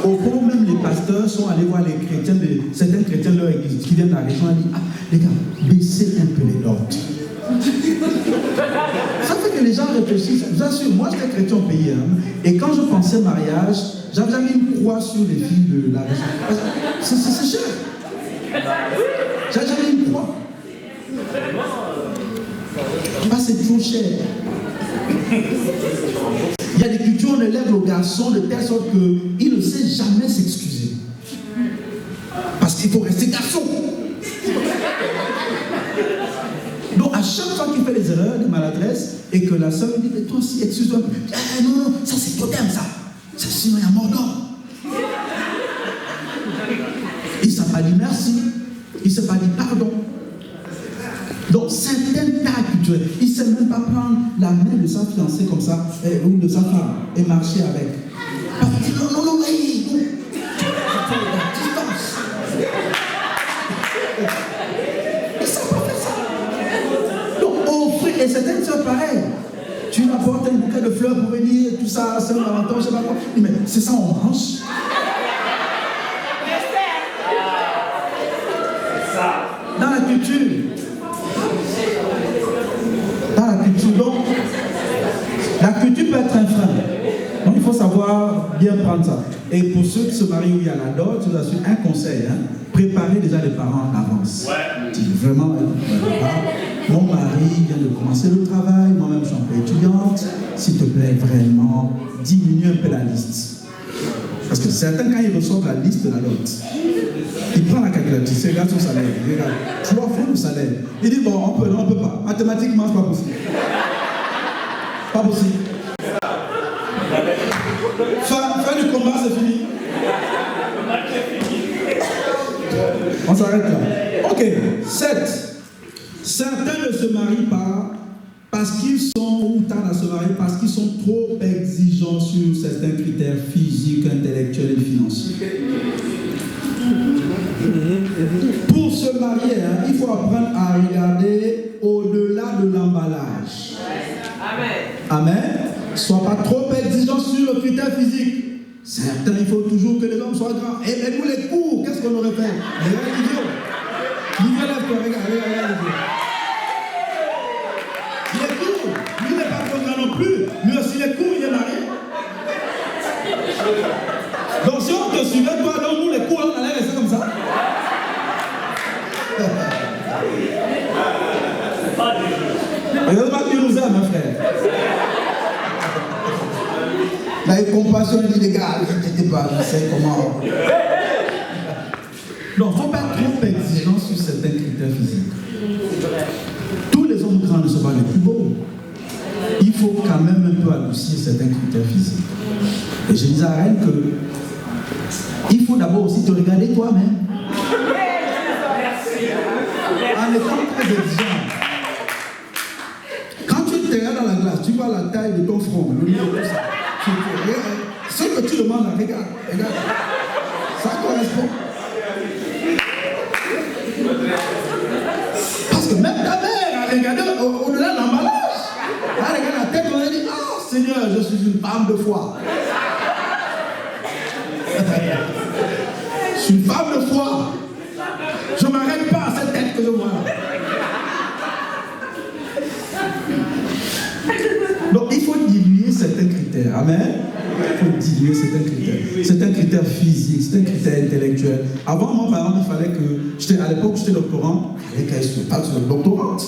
Au point même les pasteurs sont allés voir les chrétiens, certains chrétiens de leur église qui viennent de la région et disent, les gars, baissez un peu les notes. Ça fait que les gens réfléchissent. Je vous assure, moi j'étais chrétien au pays. Et quand je pensais mariage, j'avais jamais une croix sur les filles de la région. C'est cher. J'avais jamais une croix. C'est trop cher. Il y a des cultures où on élève le garçon de telle sorte qu'il ne sait jamais s'excuser. Parce qu'il faut rester garçon. Donc à chaque fois qu'il fait des erreurs, des maladresses, et que la soeur lui dit, mais toi aussi, excuse-toi. Non, ça c'est totem ça. Sinon il y a mort d'homme. Il ne s'est pas dit merci. Il ne s'est pas dit pardon. Donc certaines tailles culturelles, il ne sait même pas prendre la main de sa fiancée comme ça, ou de sa femme, et marcher avec. Parce qu'il dit non, oui. La distance. Il ne sait pas faire ça. Donc offrir, et certaines sœurs pareilles. Tu apportes un bouquet de fleurs pour venir, tout ça, c'est un avantage, je ne sais pas quoi. Mais c'est ça, on mange. Dans la culture. Donc, la culture peut être un frein. Donc, il faut savoir bien prendre ça. Et pour ceux qui se marient où il y a la dot, je vous assure, un conseil, préparez déjà les parents en avance. Vraiment, mon mari vient de commencer le travail, moi-même je suis un peu étudiante, s'il te plaît, vraiment, diminue un peu la liste. Parce que certains, quand ils reçoivent la liste de la dot, il prend la calculatrice, il regarde son salaire, il regarde 3 fois le salaire. Il dit, bon, on peut pas. Mathématiquement, c'est pas possible. Pas possible. Fin du combat, c'est fini. On s'arrête là. Ok, 7. Certains ne se marient pas parce qu'ils sont, ou tardent à se marier, parce qu'ils sont trop exigeants sur certains critères physiques, intellectuels et financiers. Pour se marier, il faut apprendre à regarder au-delà de l'emballage. Amen. Sois pas trop exigeant sur le critère physique. Certains, il faut toujours que les hommes soient grands. Et nous, les cours, qu'est-ce qu'on aurait fait? Regarde l'idiot. L'idiot, lève-toi, regarde l'idiot. Il est court. Lui n'est pas trop grand non plus. Lui aussi, il est court, il est marié. Donc, si on te suivait, toi, donc nous, les cours, on allait rester comme ça. Heureusement que Dieu nous aime, mon frère. Il a eu compassion, il dit, les gars, ne t'inquiétez pas, je sais comment. Donc, il ne faut pas être trop exigeant sur certains critères physiques. Tous les hommes grands ne sont pas les plus beaux. Il faut quand même un peu adoucir certains critères physiques. Et je disais à elle que il faut d'abord aussi te regarder toi-même. En étant très exigeant. Quand tu te regardes dans la glace, tu vois la taille de ton front, le niveau de ça. Ce que tu demandes, regarde. Ça correspond. Parce que même ta mère a regardé au-delà de l'emballage. Elle a regardé la tête, on a dit, oh Seigneur, je suis une femme de foi. Je suis une femme de foi. Je ne m'arrête pas à cette tête que je vois. Donc il faut diluer certains critères. Amen. Il faut diluer certains critères. C'est un critère physique, c'est un critère intellectuel. Avant, moi, par exemple, il fallait que, à l'époque où j'étais doctorant, il fallait qu'elle soit doctorante.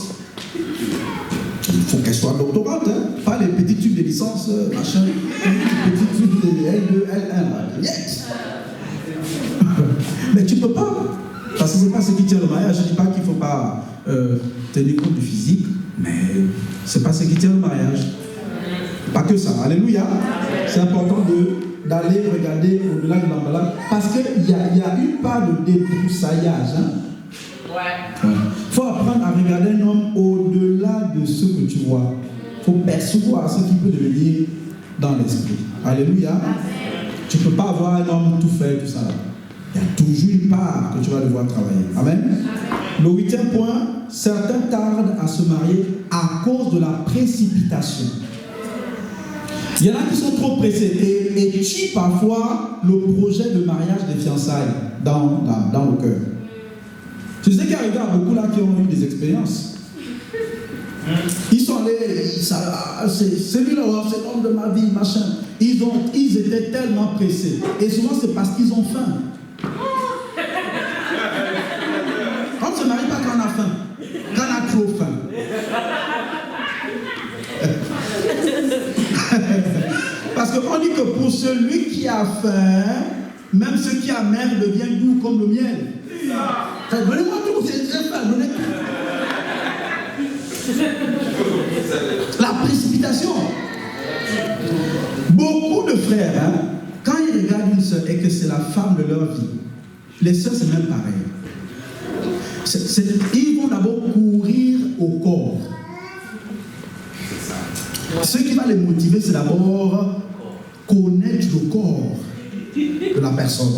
Il faut qu'elle soit doctorante, pas les petits tubes de licence, machin, les petits tubes de L2, L1. Yes. Mais tu ne peux pas. Parce que ce n'est pas ce qui tient le mariage. Je ne dis pas qu'il ne faut pas tenir compte du physique, mais ce n'est pas ce qui tient le mariage. Pas que ça. Alléluia. C'est important d'aller regarder au-delà de l'emballage. Parce qu'il y a une part de débroussaillage. Il faut apprendre à regarder un homme au-delà de ce que tu vois. Il faut percevoir ce qui peut devenir dans l'esprit. Alléluia. Tu ne peux pas avoir un homme tout fait, tout ça. Il y a toujours une part que tu vas devoir travailler. Amen. Le 8e point, certains tardent à se marier à cause de la précipitation. Il y en a qui sont trop pressés et tuent parfois le projet de mariage des fiançailles dans le cœur. Je sais qu'il y a beaucoup là qui ont eu des expériences. Ils sont allés, c'est lui là, c'est l'homme de ma vie, machin. Ils étaient tellement pressés. Et souvent c'est parce qu'ils ont faim. On ne se marie pas quand on a faim. Quand on a trop faim. dit que pour celui qui a faim, même ce qui est amer devient doux comme le miel. Donnez-moi tout, c'est très faim, donnez tout. La précipitation. Beaucoup de frères, hein, quand ils regardent une sœur et que c'est la femme de leur vie, les sœurs c'est même pareil. Ils vont d'abord courir au corps. Ce qui va les motiver, c'est d'abord connaître le corps de la personne.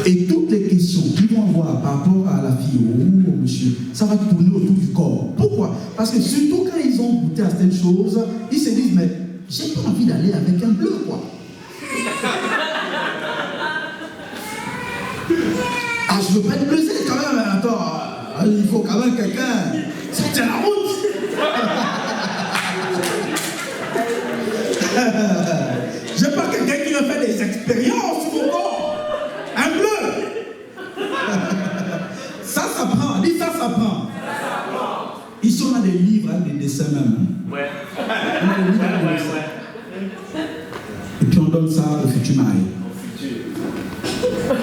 Et toutes les questions qu'ils vont avoir par rapport à la fille ou au monsieur, ça va tourner autour du corps. Pourquoi? Parce que surtout quand ils ont goûté à certaines choses, ils se disent, mais j'ai pas envie d'aller avec un bleu, quoi. Ah, je veux pas être blessé quand même, attends, il faut quand même quelqu'un, ça tient la route. J'ai pas quelqu'un qui me fait des expériences sur mon corps. Un bleu. Ça prend. Dis ça prend. Ici, on a des livres, hein, des dessins même. Ouais. On a des livres, des dessins. Et puis on donne ça au futur mari.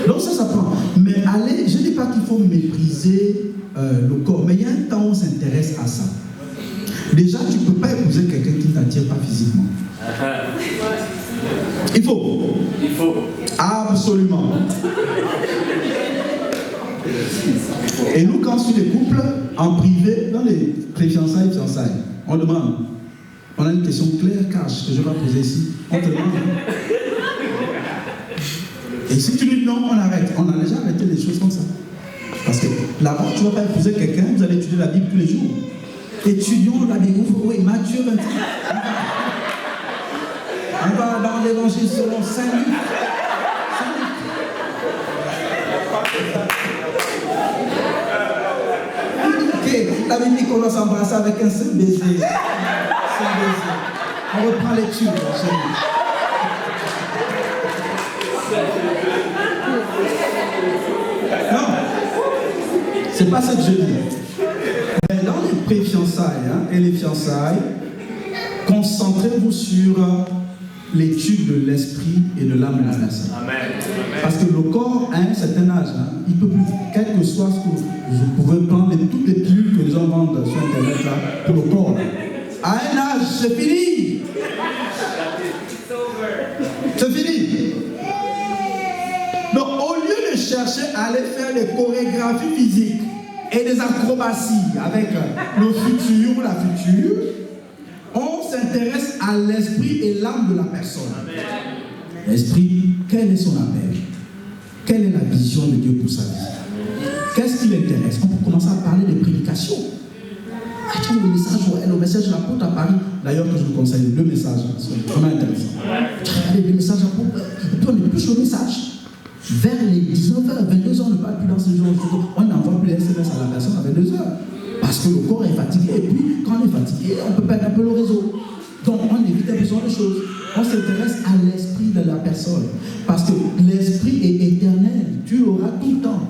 Donc ça prend. Mais allez, je ne dis pas qu'il faut mépriser le corps, mais il y a un temps où on s'intéresse à ça. Déjà, tu ne peux pas épouser quelqu'un qui ne t'attire pas physiquement. Il faut. Absolument. Et nous, quand on suit les couples, en privé, dans les pré-fiançailles, fiançailles, on demande. On a une question claire, cash, que je vais poser ici. On te demande. Et si tu dis non, on arrête. On a déjà arrêté des choses comme ça. Parce que là-bas, tu ne vas pas épouser quelqu'un, vous allez étudier la Bible tous les jours. Étudions la Bible, oui, Matthieu 21. On va dans l'évangile selon Saint-Luc. Ok, la Bible dit qu'on doit s'embrasser avec un seul baiser. On reprend l'étude. Non, c'est pas ça que je dis. Mais dans les pré-fiançailles et les fiançailles, concentrez-vous sur l'étude de l'esprit et de l'âme de la personne. Parce que le corps, à un certain âge, il peut plus, quel que soit ce que vous pouvez prendre, toutes les pilules que les gens vendent sur Internet là, pour le corps. À un âge, c'est fini. C'est fini. Donc, au lieu de chercher à aller faire des chorégraphies physiques et des acrobaties avec le futur ou la future, on s'intéresse à l'esprit et l'âme de la personne. L'esprit, quel est son appel? Quelle est la vision de Dieu pour sa vie? Qu'est-ce qui l'intéresse? On peut commencer à parler des prédications. Ah, tiens, le message de l'apôtre à Paris. D'ailleurs, que je vous conseille, 2 messages. C'est vraiment intéressant. Regardez les messages à Paris. Et puis on épluche le message. Vers les 19h, 22h, on ne parle plus dans ce genre. On n'envoie plus les SMS à la personne à 22h. Parce que le corps est fatigué. Et puis, quand on est fatigué, on peut perdre un peu le réseau. Donc, on évite un peu de choses. On s'intéresse à l'esprit de la personne. Parce que l'esprit est éternel. Tu l'auras tout le temps.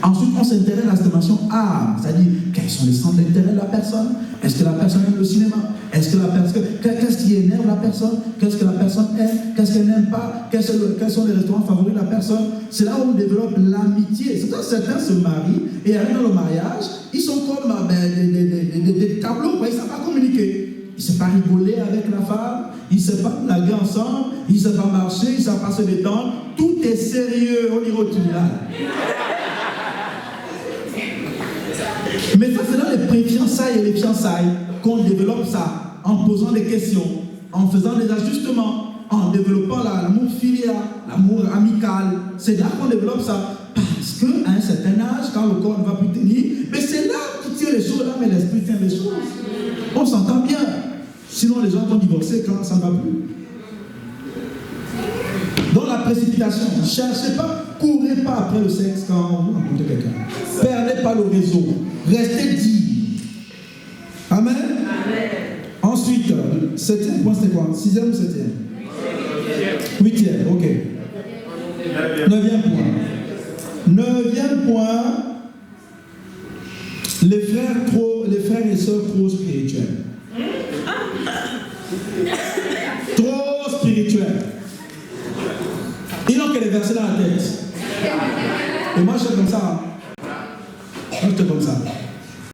Ensuite, on s'intéresse à la dimension âme. C'est-à-dire, quels sont les centres d'intérêt de la personne? Est-ce que la personne aime le cinéma? Est-ce que la personne... Qu'est-ce qui énerve la personne? Qu'est-ce que la personne aime? Qu'est-ce qu'elle n'aime pas? Quels sont les restaurants favoris de la personne? C'est là où on développe l'amitié. C'est quand certains se marient et arrivent dans le mariage, ils sont comme des tableaux, quoi. Ils ne savent pas communiquer. Ils ne savent pas rigoler avec la femme, ils ne savent pas blaguer ensemble, ils ne savent pas marcher, ils ne savent pas se détendre. Tout est sérieux, on dirait au tribunal. Mais ça, c'est dans les pré-fiançailles et les fiançailles qu'on développe ça, en posant des questions, en faisant des ajustements, en développant l'amour filial, l'amour amical. C'est là qu'on développe ça. Parce qu'à un certain âge, quand le corps ne va plus tenir, mais c'est là qu'il tient les choses, là, mais l'esprit tient les choses. On s'entend bien. Sinon, les gens vont divorcer quand ça ne va plus. Dans la précipitation, ne cherchez pas, courez pas après le sexe quand vous rencontrez quelqu'un. Perdez pas le réseau. Restez digne. Amen. Amen. Ensuite, 7e point, c'était quoi? 6e ou 7e? 8e, ok. 9e point. 9e point, les frères et sœurs trop spirituels. Trop spirituel. Ils n'ont que les versets dans la tête. Et moi, j'étais comme ça. Hein. Moi, j'étais comme ça.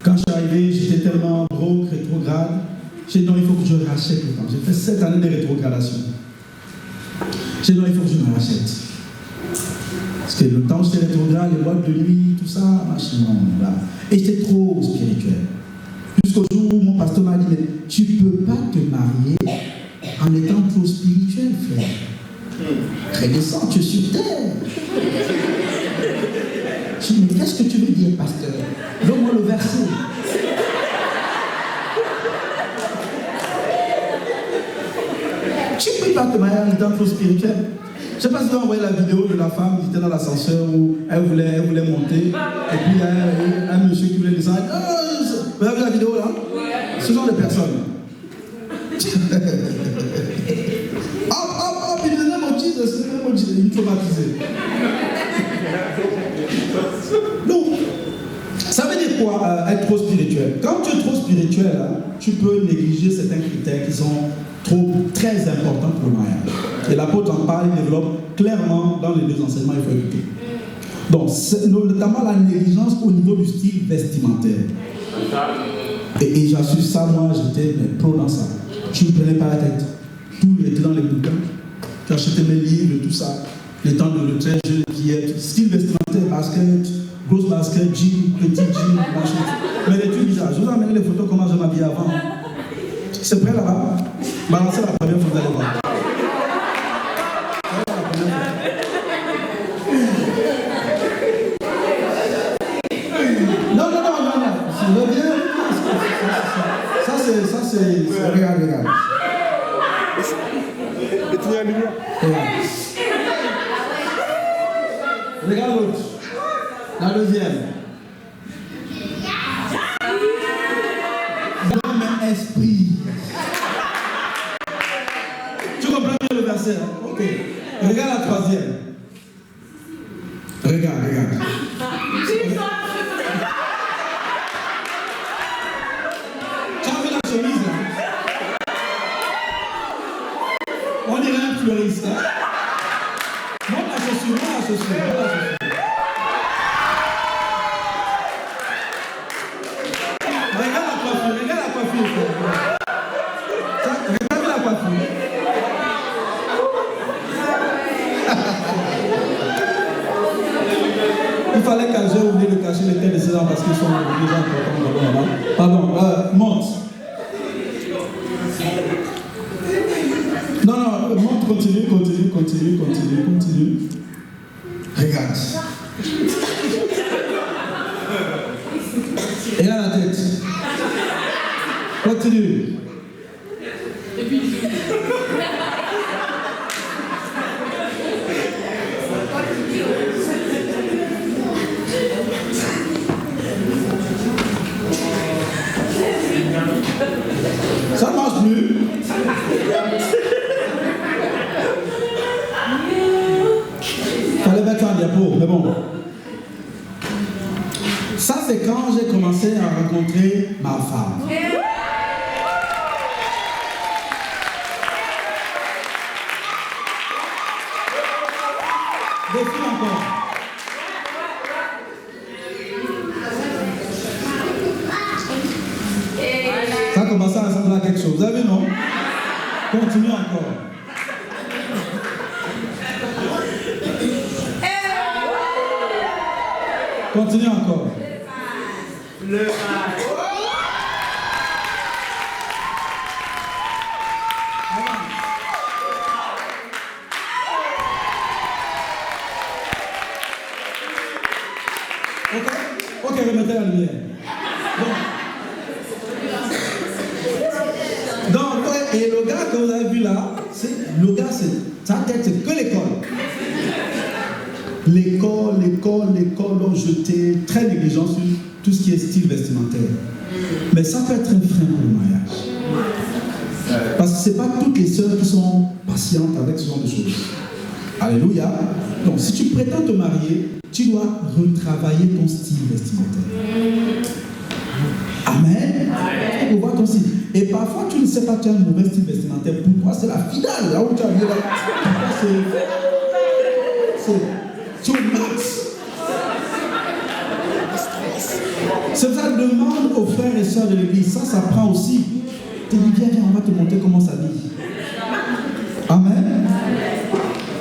Quand je suis arrivé, j'étais tellement broke, rétrograde. J'ai dit non, il faut que je rachète le temps. J'ai fait 7 années de rétrogradation. J'ai dit non, il faut que je me rachète. Parce que le temps où j'étais rétrograde, les boîtes de nuit, tout ça, machin, là. Et j'étais trop spirituel. Jusqu'au jour où mon pasteur m'a dit, mais tu ne peux pas te marier en étant trop spirituel, frère. Redescends, tu es sur terre. Je dis, mais qu'est-ce que tu veux dire, pasteur? Donne-moi le verset. Tu ne peux pas te marier en étant trop spirituel. Je ne sais pas si vous avez envoyé la vidéo de la femme qui était dans l'ascenseur où elle voulait monter. Et puis il y a un monsieur qui voulait descendre. Vous avez vu la vidéo là? Ce genre de personnes. Il me donnait mon titre, il me traumatisé. Donc, ça veut dire quoi être trop spirituel? Quand tu es trop spirituel, hein, tu peux négliger certains critères qui sont très importants pour le mariage. Et l'apôtre en parle, il développe clairement dans les deux enseignements, il faut écouter. Donc, notamment la négligence au niveau du style vestimentaire. Et j'assure ça, moi j'étais pro dans ça. Je ne me prenais pas la tête. Tout était dans les bouquins. J'achetais mes livres, tout ça. Les temps de retraite, je disais, style vestimentaire, basket, grosse basket, jean, petit jean, machin. Mais les trucs bizarres. Je vous amène les photos comment je m'habillais avant. C'est prêt là-bas? Balancez la première fois, vous allez voir. Non. C'est bien. Ça c'est. Regarde. Éteignez la lumière. Regarde l'autre. La deuxième. Dans mon esprit. Tu comprends bien le verset? Ok. Regarde la troisième. Regarde. Tu as vu la chemise là? On dirait un fleuriste. Montre la chaussure. Regarde la coiffure. Regarde la coiffure. Il fallait qu'un jour oublié de cacher les têtes de ces gens parce qu'ils sont déjà importants. Pardon, monte. Non, monte, continue. Regarde. Et là la tête. Continue. Ça ne marche plus. Fallait mettre un diapo, mais bon. Ça, c'est quand j'ai commencé à rencontrer ma femme. Des filles encore. Ça a commencé à ressembler à quelque chose. Vous avez vu, non? Continue encore. Continue encore. Le mal. Ok, remettez la lumière. Donc, et le gars que vous avez vu là, sa tête, c'est que l'école. L'école, donc j'étais très négligent sur tout ce qui est style vestimentaire. Mais ça peut être un frein pour le mariage. Parce que ce n'est pas toutes les sœurs qui sont patientes avec ce genre de choses. Alléluia. Donc si tu prétends te marier, tu dois retravailler ton style vestimentaire. Amen. Pour voir ton style. Et parfois, tu ne sais pas, tu as un mauvais style vestimentaire. Pour toi, c'est la finale. Là où tu as vu là, c'est au max. C'est ça, demande aux frères et sœurs de l'église. Ça prend aussi. Tu dis, viens, on va te montrer comment ça vit. Amen.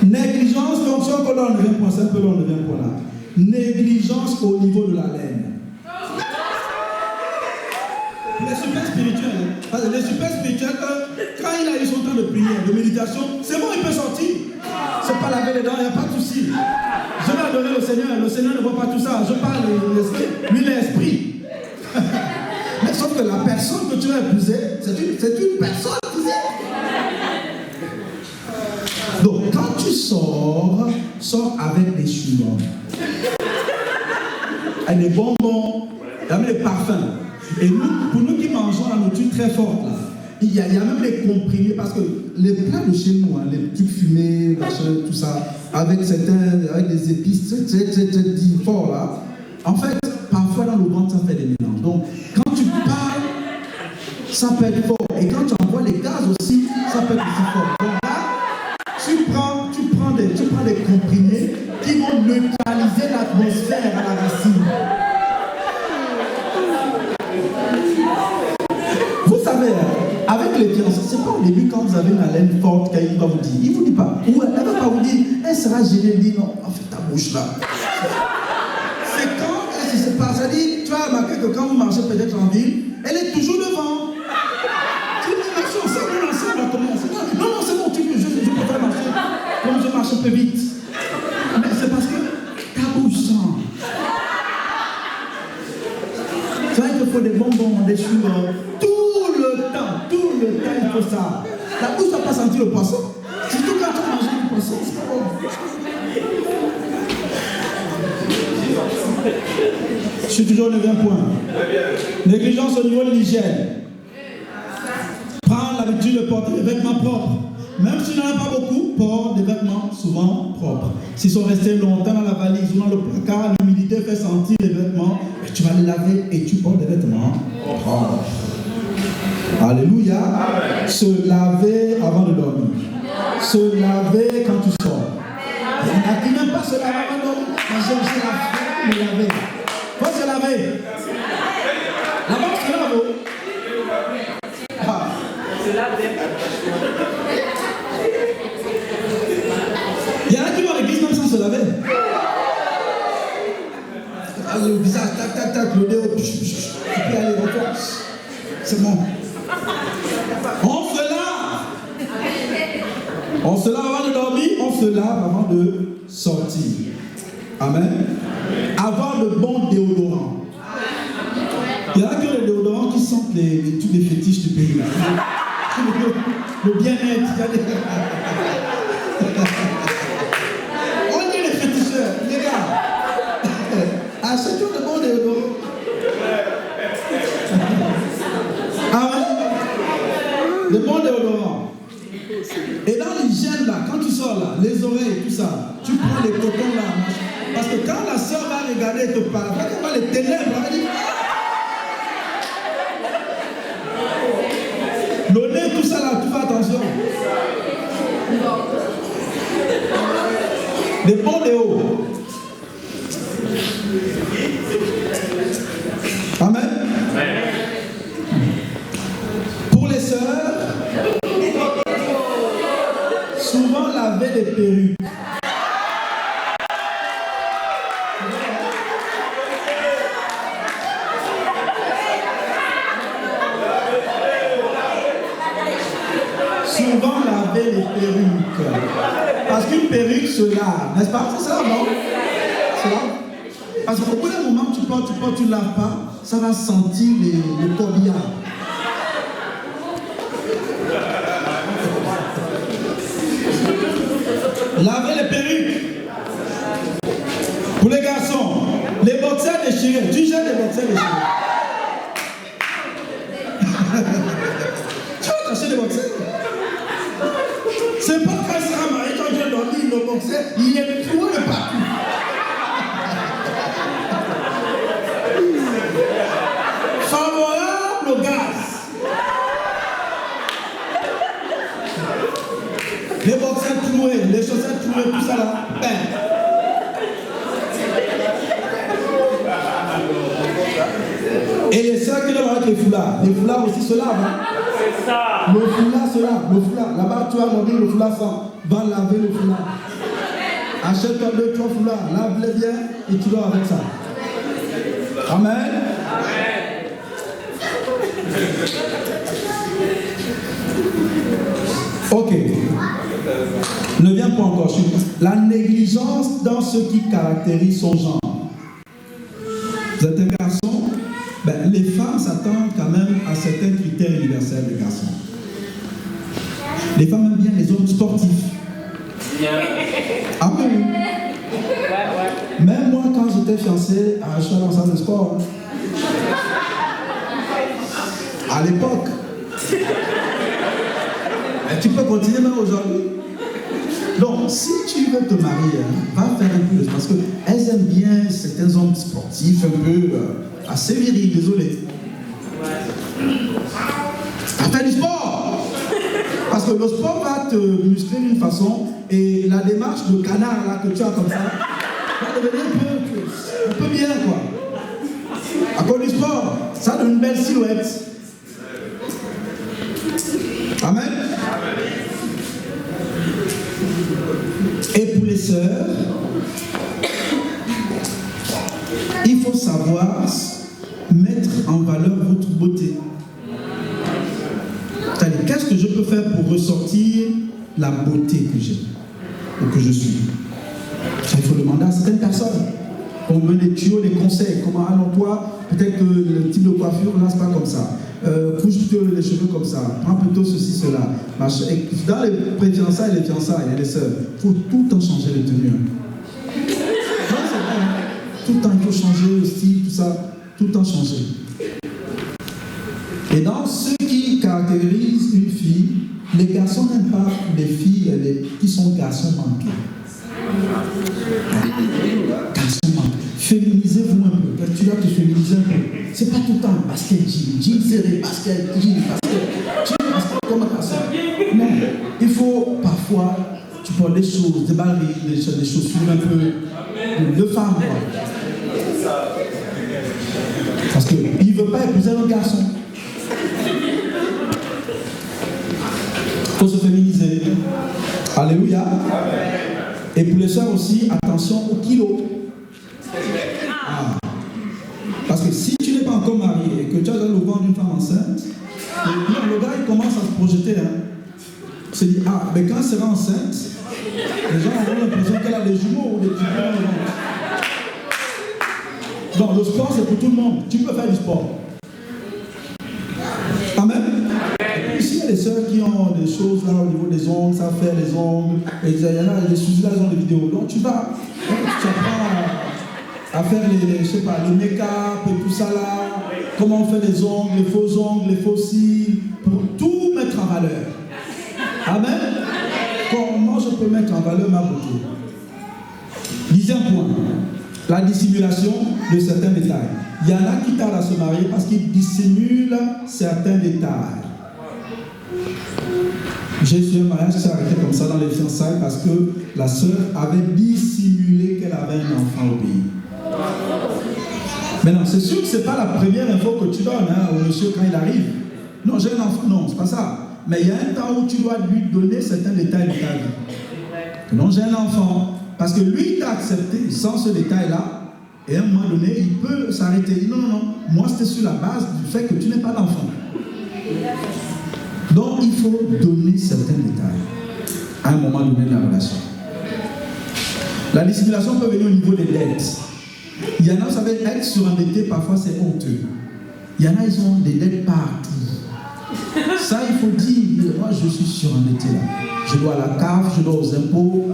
Négligence, donc ça, on ne vient pas, c'est un peu là, on ne vient pas là. Négligence au niveau de la laine. Les super spirituels, les super spirituels, quand il a eu son temps de prière, de méditation, c'est bon, il peut sortir. C'est pas laver les dents, il n'y a pas de souci. Je vais adorer le Seigneur ne voit pas tout ça. Je parle de l'esprit, lui l'esprit. Mais sauf que la personne que tu vas épouser, c'est une personne, tu sais. Donc quand tu sors avec des chewing-gums, avec des bonbons, avec des parfums. Et nous, pour nous qui mangeons la nourriture très forte, là, il y a même les comprimés, parce que les plats de chez nous, hein, les trucs fumés, machin, tout ça, avec des épices très forts là, en fait, parfois dans le ventre, ça fait des mélanges. Donc, quand tu parles, ça peut être fort. Et quand tu envoies les gaz aussi, ça peut être aussi fort. Donc là, tu prends des comprimés qui vont neutraliser l'atmosphère à la racine. Vous savez, avec les fiancés, c'est pas au début quand vous avez une haleine forte qu'il va vous dire. Il ne vous dit pas. Ou elle ne va pas vous dire, elle sera gênée, elle dit non, fais ta bouche là. C'est quand elle se passe. Ça dit, tu as remarqué que quand vous marchez peut-être en ville, elle est toujours devant. Tu dis, marche ensemble, on commence. Non, c'est bon, je préfère marcher. Comme je marche un peu vite. Mais c'est parce que ta bouche sent. Tu vois, il te faut des bonbons, des chewing-gums. Tout le temps, il faut ça. La bouche ne va pas sentir le poisson. Surtout quand tu manges du poisson, c'est pas bon. Je suis toujours au 9e point. Négligence au niveau de l'hygiène. Prends l'habitude de porter des vêtements propres. Même si tu n'en as pas beaucoup, porte des vêtements souvent propres. S'ils sont restés longtemps dans la valise ou dans le placard, l'humidité fait sentir les vêtements, et tu vas les laver et tu portes des vêtements propres. Alléluia. Amen. Se laver avant de dormir. Se laver quand tu sors. Il y en a qui n'aiment pas se laver avant de dormir. Moi j'aime se laver. Faut se laver. Là-bas on se lave. Se laver. Il y en a qui vont à l'église même sans se laver. Le visage, tac, le déo, et puis aller retour. C'est bon. On se lave avant de dormir, on se lave avant de sortir. Amen. Avoir de bons déodorants. Il y en a que les déodorants qui sentent tous les fétiches du pays. Le bien-être. On est les féticheurs, les gars. Achetons de bons déodorants. Amen. De bons déodorants. Et dans l'hygiène là, quand tu sors là, les oreilles, tout ça, tu prends les cotons là. Parce que quand la soeur va regarder et te parler, elle va les ténèbres, elle va dire. Le nez, tout ça là, tu fais attention. Des bons déos. Amen. Pour les sœurs, souvent laver des perruques. Souvent laver les perruques. Parce qu'une perruque se lave, n'est-ce pas? C'est ça, non? C'est ça? Parce qu'au bout d'un moment, tu portes, tu ne laves pas, ça va sentir le corbillard. Laver les perruques. Pour les garçons, les boxers déchirés. Tu gères les boxers déchirés. Tu vas cacher les boxers. C'est pas quand il sera marié, quand tu as dormi, le boxer, il est trop de partout. Favorable au gaz. Et les sœurs qui doivent avec les foulards aussi se lavent. Hein? C'est ça. Le foulard se lave, le foulard. Là-bas, tu as mobile, le foulard sans. Va laver le foulard. Achète-toi 2-3 foulards, lave-les bien et tu dors avec ça. Amen. Ok. Ne viens pas encore. La négligence dans ce qui caractérise son genre. Vous êtes un garçon, ben, les femmes s'attendent quand même à certains critères universels des garçons. Les femmes aiment bien les hommes sportifs. Ah oui. Même moi, quand j'étais fiancé, je suis dans la salle de sport. À l'époque. Et tu peux continuer même aujourd'hui. Donc, si tu veux te marier, va faire un peu, parce qu'elles aiment bien certains hommes sportifs, un peu assez virils, désolé. Fais du sport. Parce que le sport va te muscler d'une façon, et la démarche de canard là, que tu as comme ça, va devenir un peu bien, quoi. À cause du sport, ça donne une belle silhouette. Amen. Et pour les sœurs, il faut savoir mettre en valeur votre beauté. C'est-à-dire, qu'est-ce que je peux faire pour ressortir la beauté que j'ai ou que je suis? Il faut demander à certaines personnes. On me donne des tuyaux, des conseils. Comment, alors toi, peut-être que le type de coiffure, là, c'est pas comme ça. Couche plutôt les cheveux comme ça. Prends plutôt ceci, cela. Dans les pré-fiançailles et les fiançailles, et les sœurs, il faut tout le temps changer les tenues. Non, c'est vrai. Tout le temps, il faut changer le style, tout ça. Tout le temps changer. Et dans ce qui caractérise une fille, les garçons n'aiment pas les filles qui sont garçons manqués. Garçons manqués. Féminisez-vous un peu. Tu dois te féminiser un peu. C'est pas tout le temps basket jean serré, basket jean, basket comme un garçon. Non. Il faut parfois, tu portes des choses, des ballerines, des chaussures un peu de femme. Parce qu'il ne veut pas épouser un garçon. Il faut se féminiser. Alléluia. Et pour les soeurs aussi, attention au kilo. Parce que si tu n'es pas encore marié et que tu as le ventre d'une femme enceinte, le gars il commence à se projeter. Il se dit, mais quand elle sera enceinte, les gens auront l'impression qu'elle a des jumeaux ou des petits bras dans le ventre. Donc le sport c'est pour tout le monde. Tu peux faire du sport. Amen. Ici il y a des sœurs qui ont des choses là au niveau des ongles, ça fait les ongles. Et il y en a des sujets là, ils ont des vidéos. Donc tu apprends à faire les make-up et tout ça là, comment on fait les ongles, les faux cils, pour tout mettre en valeur. Amen. Comment je peux mettre en valeur ma beauté? Dixième point, la dissimulation de certains détails. Il y en a qui tardent à se marier parce qu'ils dissimulent certains détails. J'ai su un mariage qui s'est arrêté comme ça dans les fiançailles parce que la sœur avait dissimulé qu'elle avait un enfant au pays. Maintenant, c'est sûr que ce n'est pas la première info que tu donnes au monsieur quand il arrive. Non, j'ai un enfant. Non, c'est pas ça. Mais il y a un temps où tu dois lui donner certains détails de ta vie. Non, j'ai un enfant. Parce que lui, il t'a accepté sans ce détail-là. Et à un moment donné, il peut s'arrêter. Il dit non. Moi, c'était sur la base du fait que tu n'es pas d'enfant. Donc, il faut donner certains détails à un moment donné de la relation. La dissimulation peut venir au niveau des dettes. Il y en a, vous savez, être surendetté, parfois c'est honteux. Il y en a, ils ont des dettes partout. Ça, il faut dire, moi je suis surendetté là. Je dois à la CAF, je dois aux impôts,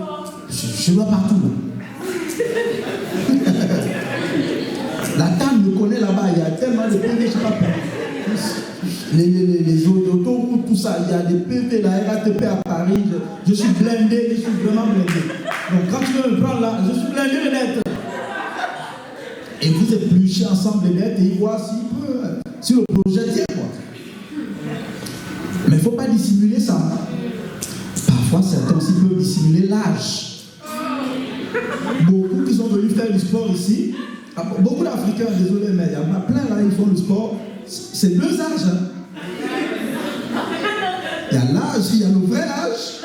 je dois partout là. La table me connaît là-bas, il y a tellement de PV, je ne sais pas pourquoi. Les autoroutes, tout ça, il y a des PV, la RATP à Paris, je suis blindé, je suis vraiment blindé. Donc quand tu veux me prendre là, je suis blindé de dettes. Et vous épluchez ensemble les dettes et il voit si le projet tient quoi. Mais il ne faut pas dissimuler ça. Parfois, certains aussi peuvent dissimuler l'âge. Beaucoup qui sont venus faire du sport ici, beaucoup d'Africains, désolé, mais il y en a plein là, il font le sport, c'est deux âges. Hein. Il y a l'âge, il y a le vrai âge.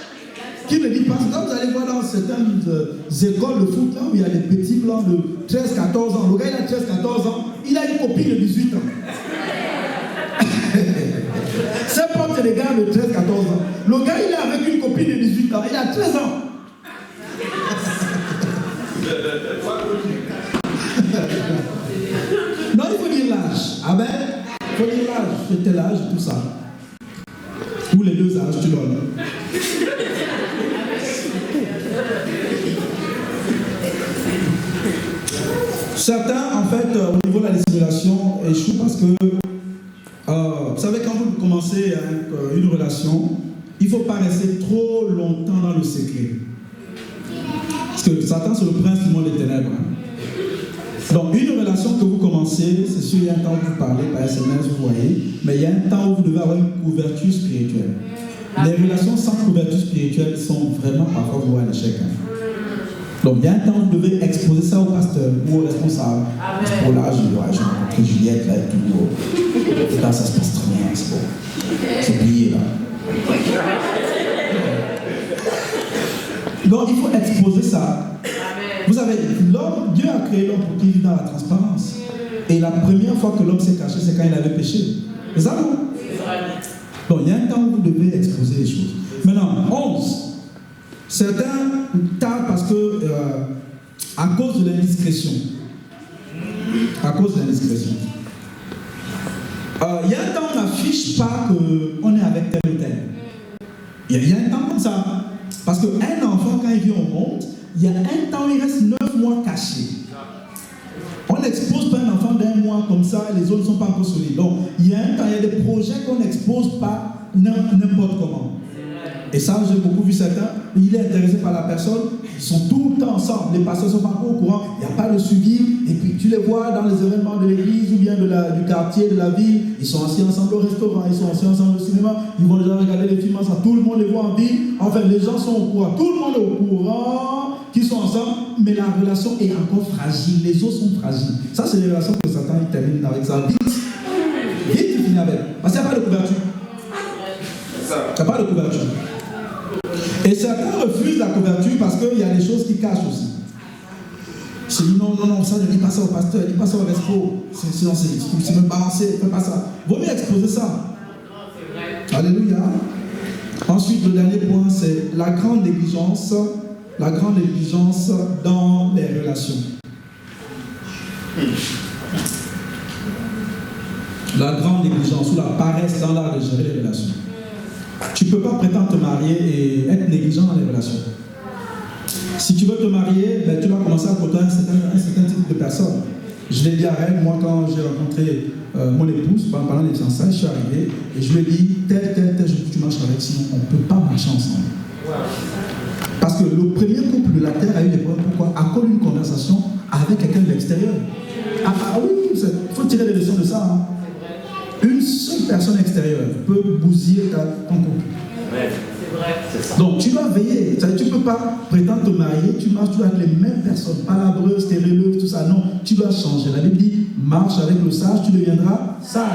Qui ne dit pas, quand vous allez voir dans certaines écoles de foot, là où il y a des petits blancs de 13-14 ans, le gars il a 13-14 ans, il a une copine de 18 ans. C'est pas que les gars de 13-14 ans. Le gars il est avec une copine de 18 ans, il a 13 ans. Non, il faut dire l'âge. Amen. Il faut dire l'âge. C'était l'âge, tout ça. Ou les deux âges, tu donnes. Certains, en fait, au niveau de la dissimulation, échouent parce que, vous savez, quand vous commencez une relation, il ne faut pas rester trop longtemps dans le secret. Parce que Satan, c'est le prince du monde des ténèbres. Donc, une relation que vous commencez, c'est sûr, il y a un temps où vous parlez par SMS, vous voyez, mais il y a un temps où vous devez avoir une couverture spirituelle. Les relations sans couverture spirituelle sont vraiment parfois vouées à l'échec. Donc, il y a un temps où vous devez exposer ça au pasteur ou au responsable. Pour là, je dois rencontrer Juliette, là, et tout. Et là, ça se passe très bien, c'est bon. C'est oublié, là. Donc, il faut exposer ça. Vous savez, l'homme, Dieu a créé l'homme pour qu'il vive dans la transparence. Et la première fois que l'homme s'est caché, c'est quand il avait péché. C'est ça, non? Donc, il y a un temps où vous devez exposer les choses. Maintenant, 11. Certains tardent parce que, à cause de l'indiscrétion. À cause de l'indiscrétion. Il y a un temps où on n'affiche pas qu'on est avec tel ou tel. Il y a un temps comme ça. Parce qu'un enfant, quand il vient au monde, il y a un temps où il reste 9 mois caché. On n'expose pas un enfant d'1 mois comme ça, les autres ne sont pas encore solides. Donc, il y a un temps, il y a des projets qu'on n'expose pas n'importe comment. Et ça, j'ai beaucoup vu certains, il est intéressé par la personne, ils sont tout le temps ensemble, les pasteurs ne sont pas encore au courant, il n'y a pas de suivi, et puis tu les vois dans les événements de l'église ou bien du quartier, de la ville, ils sont assis ensemble au restaurant, ils sont assis ensemble au cinéma, ils vont déjà regarder les films ensemble, tout le monde les voit en ville, enfin les gens sont au courant, tout le monde est au courant qu'ils sont ensemble, mais la relation est encore fragile, les autres sont fragiles. Ça, c'est les relations que Satan il termine avec ça, vite, il finit avec, parce qu'il n'y a pas de couverture. Il n'y a pas de couverture. Et certains refusent la couverture parce qu'il y a des choses qui cachent aussi. Je dis non, ça ne dit pas ça au pasteur, ne dit pas ça au resto. Sinon, c'est me balancer, fais pas ça. Vaut mieux exposer ça. Alléluia. Ensuite, le dernier point, c'est la grande négligence dans les relations. La grande négligence ou la paresse dans l'art de gérer les relations. Tu ne peux pas prétendre te marier et être négligent dans les relations. Si tu veux te marier, ben, tu vas commencer à côtoyer un certain type de personnes. Je l'ai dit à elle, moi quand j'ai rencontré mon épouse, pendant les fiançailles, je suis arrivé et je lui ai dit, tel, tu marches avec, sinon on ne peut pas marcher ensemble. Parce que le premier couple de la terre a eu des problèmes. Pourquoi? À cause d'une conversation avec quelqu'un de l'extérieur. Ah oui, il faut tirer des leçons de ça. Hein. Une seule personne extérieure peut bousiller ton couple. Ouais, c'est vrai, c'est ça. Donc tu dois veiller. Tu ne peux pas prétendre te marier, tu marches toujours avec les mêmes personnes, palabreuses, stérileuses, tout ça. Non, tu dois changer. La Bible dit, marche avec le sage, tu deviendras sage.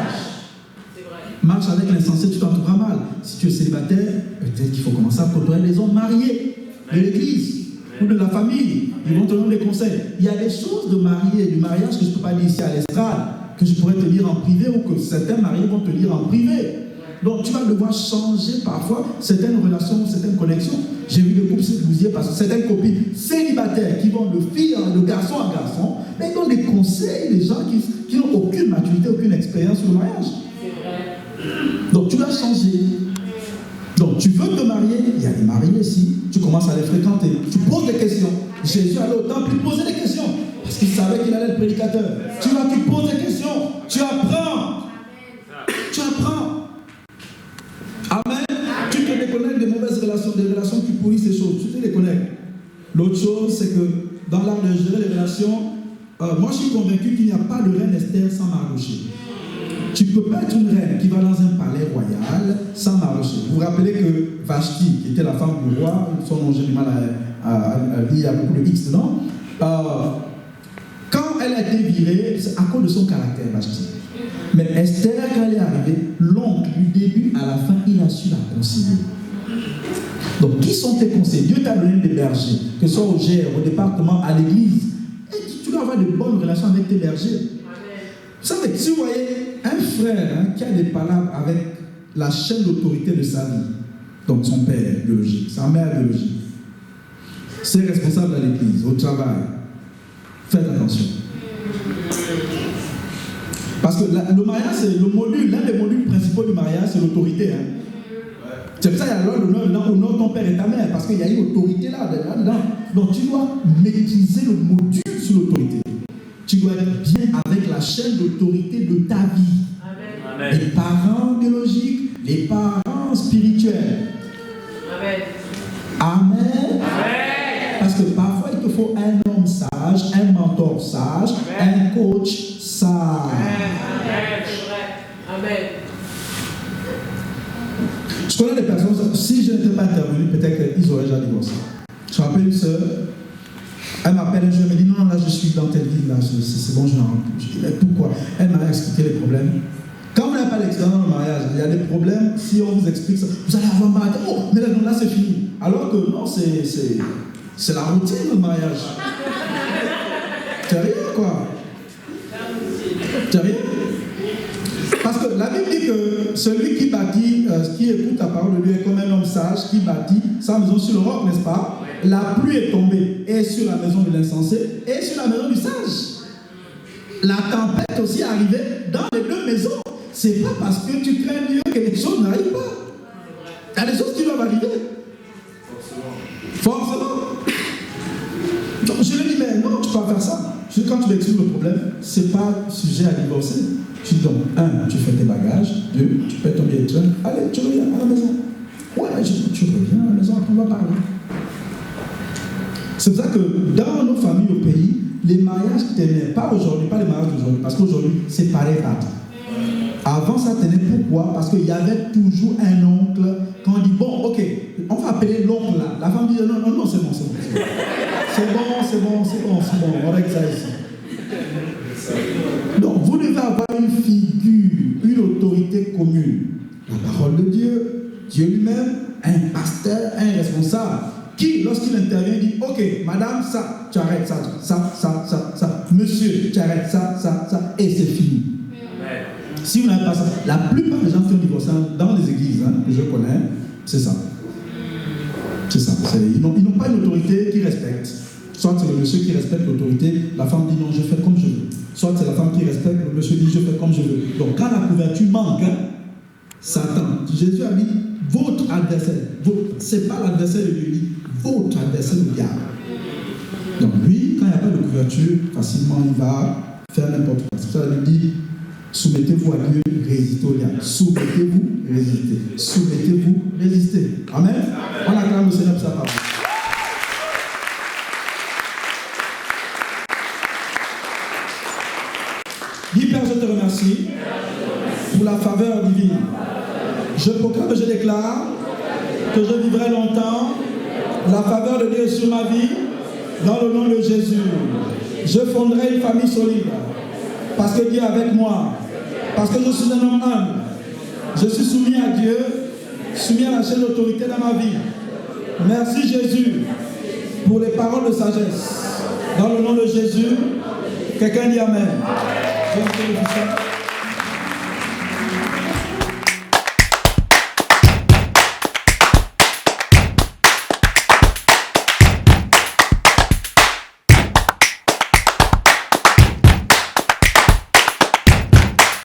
C'est vrai. Marche avec l'insensé, tu t'entoureras mal. Si tu es célibataire, peut-être qu'il faut commencer à côtoyer les hommes mariés de l'église ou de la famille. Ils vont te donner des conseils. Il y a des choses de mariage que je ne peux pas dire ici à l'estrade, que je pourrais te lire en privé ou que certains mariés vont te lire en privé. Donc tu vas devoir changer parfois certaines relations, certaines connexions. J'ai vu des couples se bousiller parce que certaines copines célibataires qui vont de fille, de garçon à garçon, mais ils donnent des conseils, des gens qui n'ont aucune maturité, aucune expérience sur le mariage. C'est vrai. Donc tu dois changer. Donc tu veux te marier, il y a des mariés ici, tu commences à les fréquenter, tu poses des questions. Jésus allait au temple, il posait des questions. Parce qu'il savait qu'il allait être prédicateur. Tu poses des questions, tu apprends. Tu apprends. Amen. Tu te déconnectes des mauvaises relations, des relations qui pourrissent ces choses. Tu te déconnectes. L'autre chose, c'est que dans l'art de gérer les relations, moi je suis convaincu qu'il n'y a pas de reine Esther sans Mardochée. Tu ne peux pas être une reine qui va dans un palais royal sans Mardochée. Vous vous rappelez que Vashti, qui était la femme du roi, son nom j'ai du mal à dire, il y a beaucoup de X dedans. Quand elle a été virée, c'est à cause de son caractère, Vashti. Mais Esther, quand elle est arrivée, l'oncle, du début à la fin, il a su la conseiller. Donc, qui sont tes conseillers? Dieu t'a donné des bergers, que ce soit au GR, au département, à l'église. Et tu dois avoir de bonnes relations avec tes bergers. Vous savez, si vous voyez un frère qui a des palabres avec la chaîne d'autorité de sa vie, donc son père biologique, sa mère biologique, c'est responsable à l'église, au travail, faites attention. Parce que le mariage, c'est le module, l'un des modules principaux du mariage, c'est l'autorité. C'est pour ça qu'il y a l'honneur, honore ton père et ta mère, parce qu'il y a une autorité là-dedans. Donc tu dois maîtriser le module sur l'autorité. Tu dois être bien avec la chaîne d'autorité de ta vie. Amen. Les parents biologiques, les parents spirituels. Amen. Amen. Amen. Parce que parfois il te faut un homme sage, un mentor sage, amen, un coach sage. Amen. Amen. Je connais des personnes, si je n'étais pas intervenu, peut-être qu'ils auraient déjà divorcé. Je me rappelle une soeur, elle m'appelle un jour, elle me dit non, là je suis dans telle ville, là, c'est bon, je n'en rentre. Je dis mais pourquoi? Elle m'a expliqué les problèmes. Quand vous n'avez pas d'expérience dans le mariage, il y a des problèmes, si on vous explique ça, vous allez avoir mal, oh, mais là c'est fini. Alors que non, c'est la routine le mariage. C'est rien quoi. C'est rien. Parce que la Bible dit que celui qui bâtit, qui écoute la parole de Dieu est comme un homme sage qui bâtit sa maison sur le roc, n'est-ce pas? La pluie est tombée et sur la maison de l'insensé et sur la maison du sage. La tempête aussi est arrivée dans les deux maisons. C'est pas parce que tu crains Dieu que les choses n'arrivent pas. Il y a des choses qui doivent arriver. Forcément. Donc je lui dis, mais non, tu peux pas faire ça. Quand tu m'expliques le problème, c'est pas sujet à divorcer. Tu dis donc, 1, tu fais tes bagages, 2, tu paies ton billet de train, allez, tu reviens à la maison. Ouais, tu reviens à la maison, après on va parler. C'est pour ça que dans nos familles au pays, les mariages tenaient, pas aujourd'hui, pas les mariages d'aujourd'hui, parce qu'aujourd'hui, c'est pareil partout. Avant, ça tenait pourquoi? Parce qu'il y avait toujours un oncle, quand on dit, bon, ok, on va appeler l'oncle là. La femme dit, non, c'est bon. C'est bon, on règle ça ici. Donc, vous devez avoir une figure, une autorité commune. La parole de Dieu, Dieu lui-même, un pasteur, un responsable, qui, lorsqu'il intervient, dit, ok, madame, ça, tu arrêtes ça, monsieur, tu arrêtes ça, et c'est fini. Amen. Si vous n'avez pas ça, la plupart des gens qui ont divorcé dans les églises que je connais, c'est ça. Ils n'ont pas une autorité qu'ils respectent. Soit c'est le monsieur qui respecte l'autorité, la femme dit non, je fais comme je veux. Soit c'est la femme qui respecte, le monsieur dit je fais comme je veux. Donc quand la couverture manque, Satan, Jésus a dit votre adversaire, c'est pas l'adversaire de Dieu, votre adversaire le diable. Donc lui, quand il n'y a pas de couverture, facilement il va faire n'importe quoi. C'est ça qu'il dit, soumettez-vous à Dieu, résistez au diable. Soumettez-vous, résistez. Soumettez-vous, résistez. Amen. On acclame le Seigneur pour sa parole. Dis Père, je te remercie pour la faveur divine. Je proclame et je déclare que je vivrai longtemps. La faveur de Dieu sur ma vie, dans le nom de Jésus. Je fonderai une famille solide. Parce que Dieu est avec moi. Parce que je suis un homme humble. Je suis soumis à Dieu, soumis à la chaîne d'autorité dans ma vie. Merci Jésus pour les paroles de sagesse. Dans le nom de Jésus, quelqu'un dit Amen. Amen.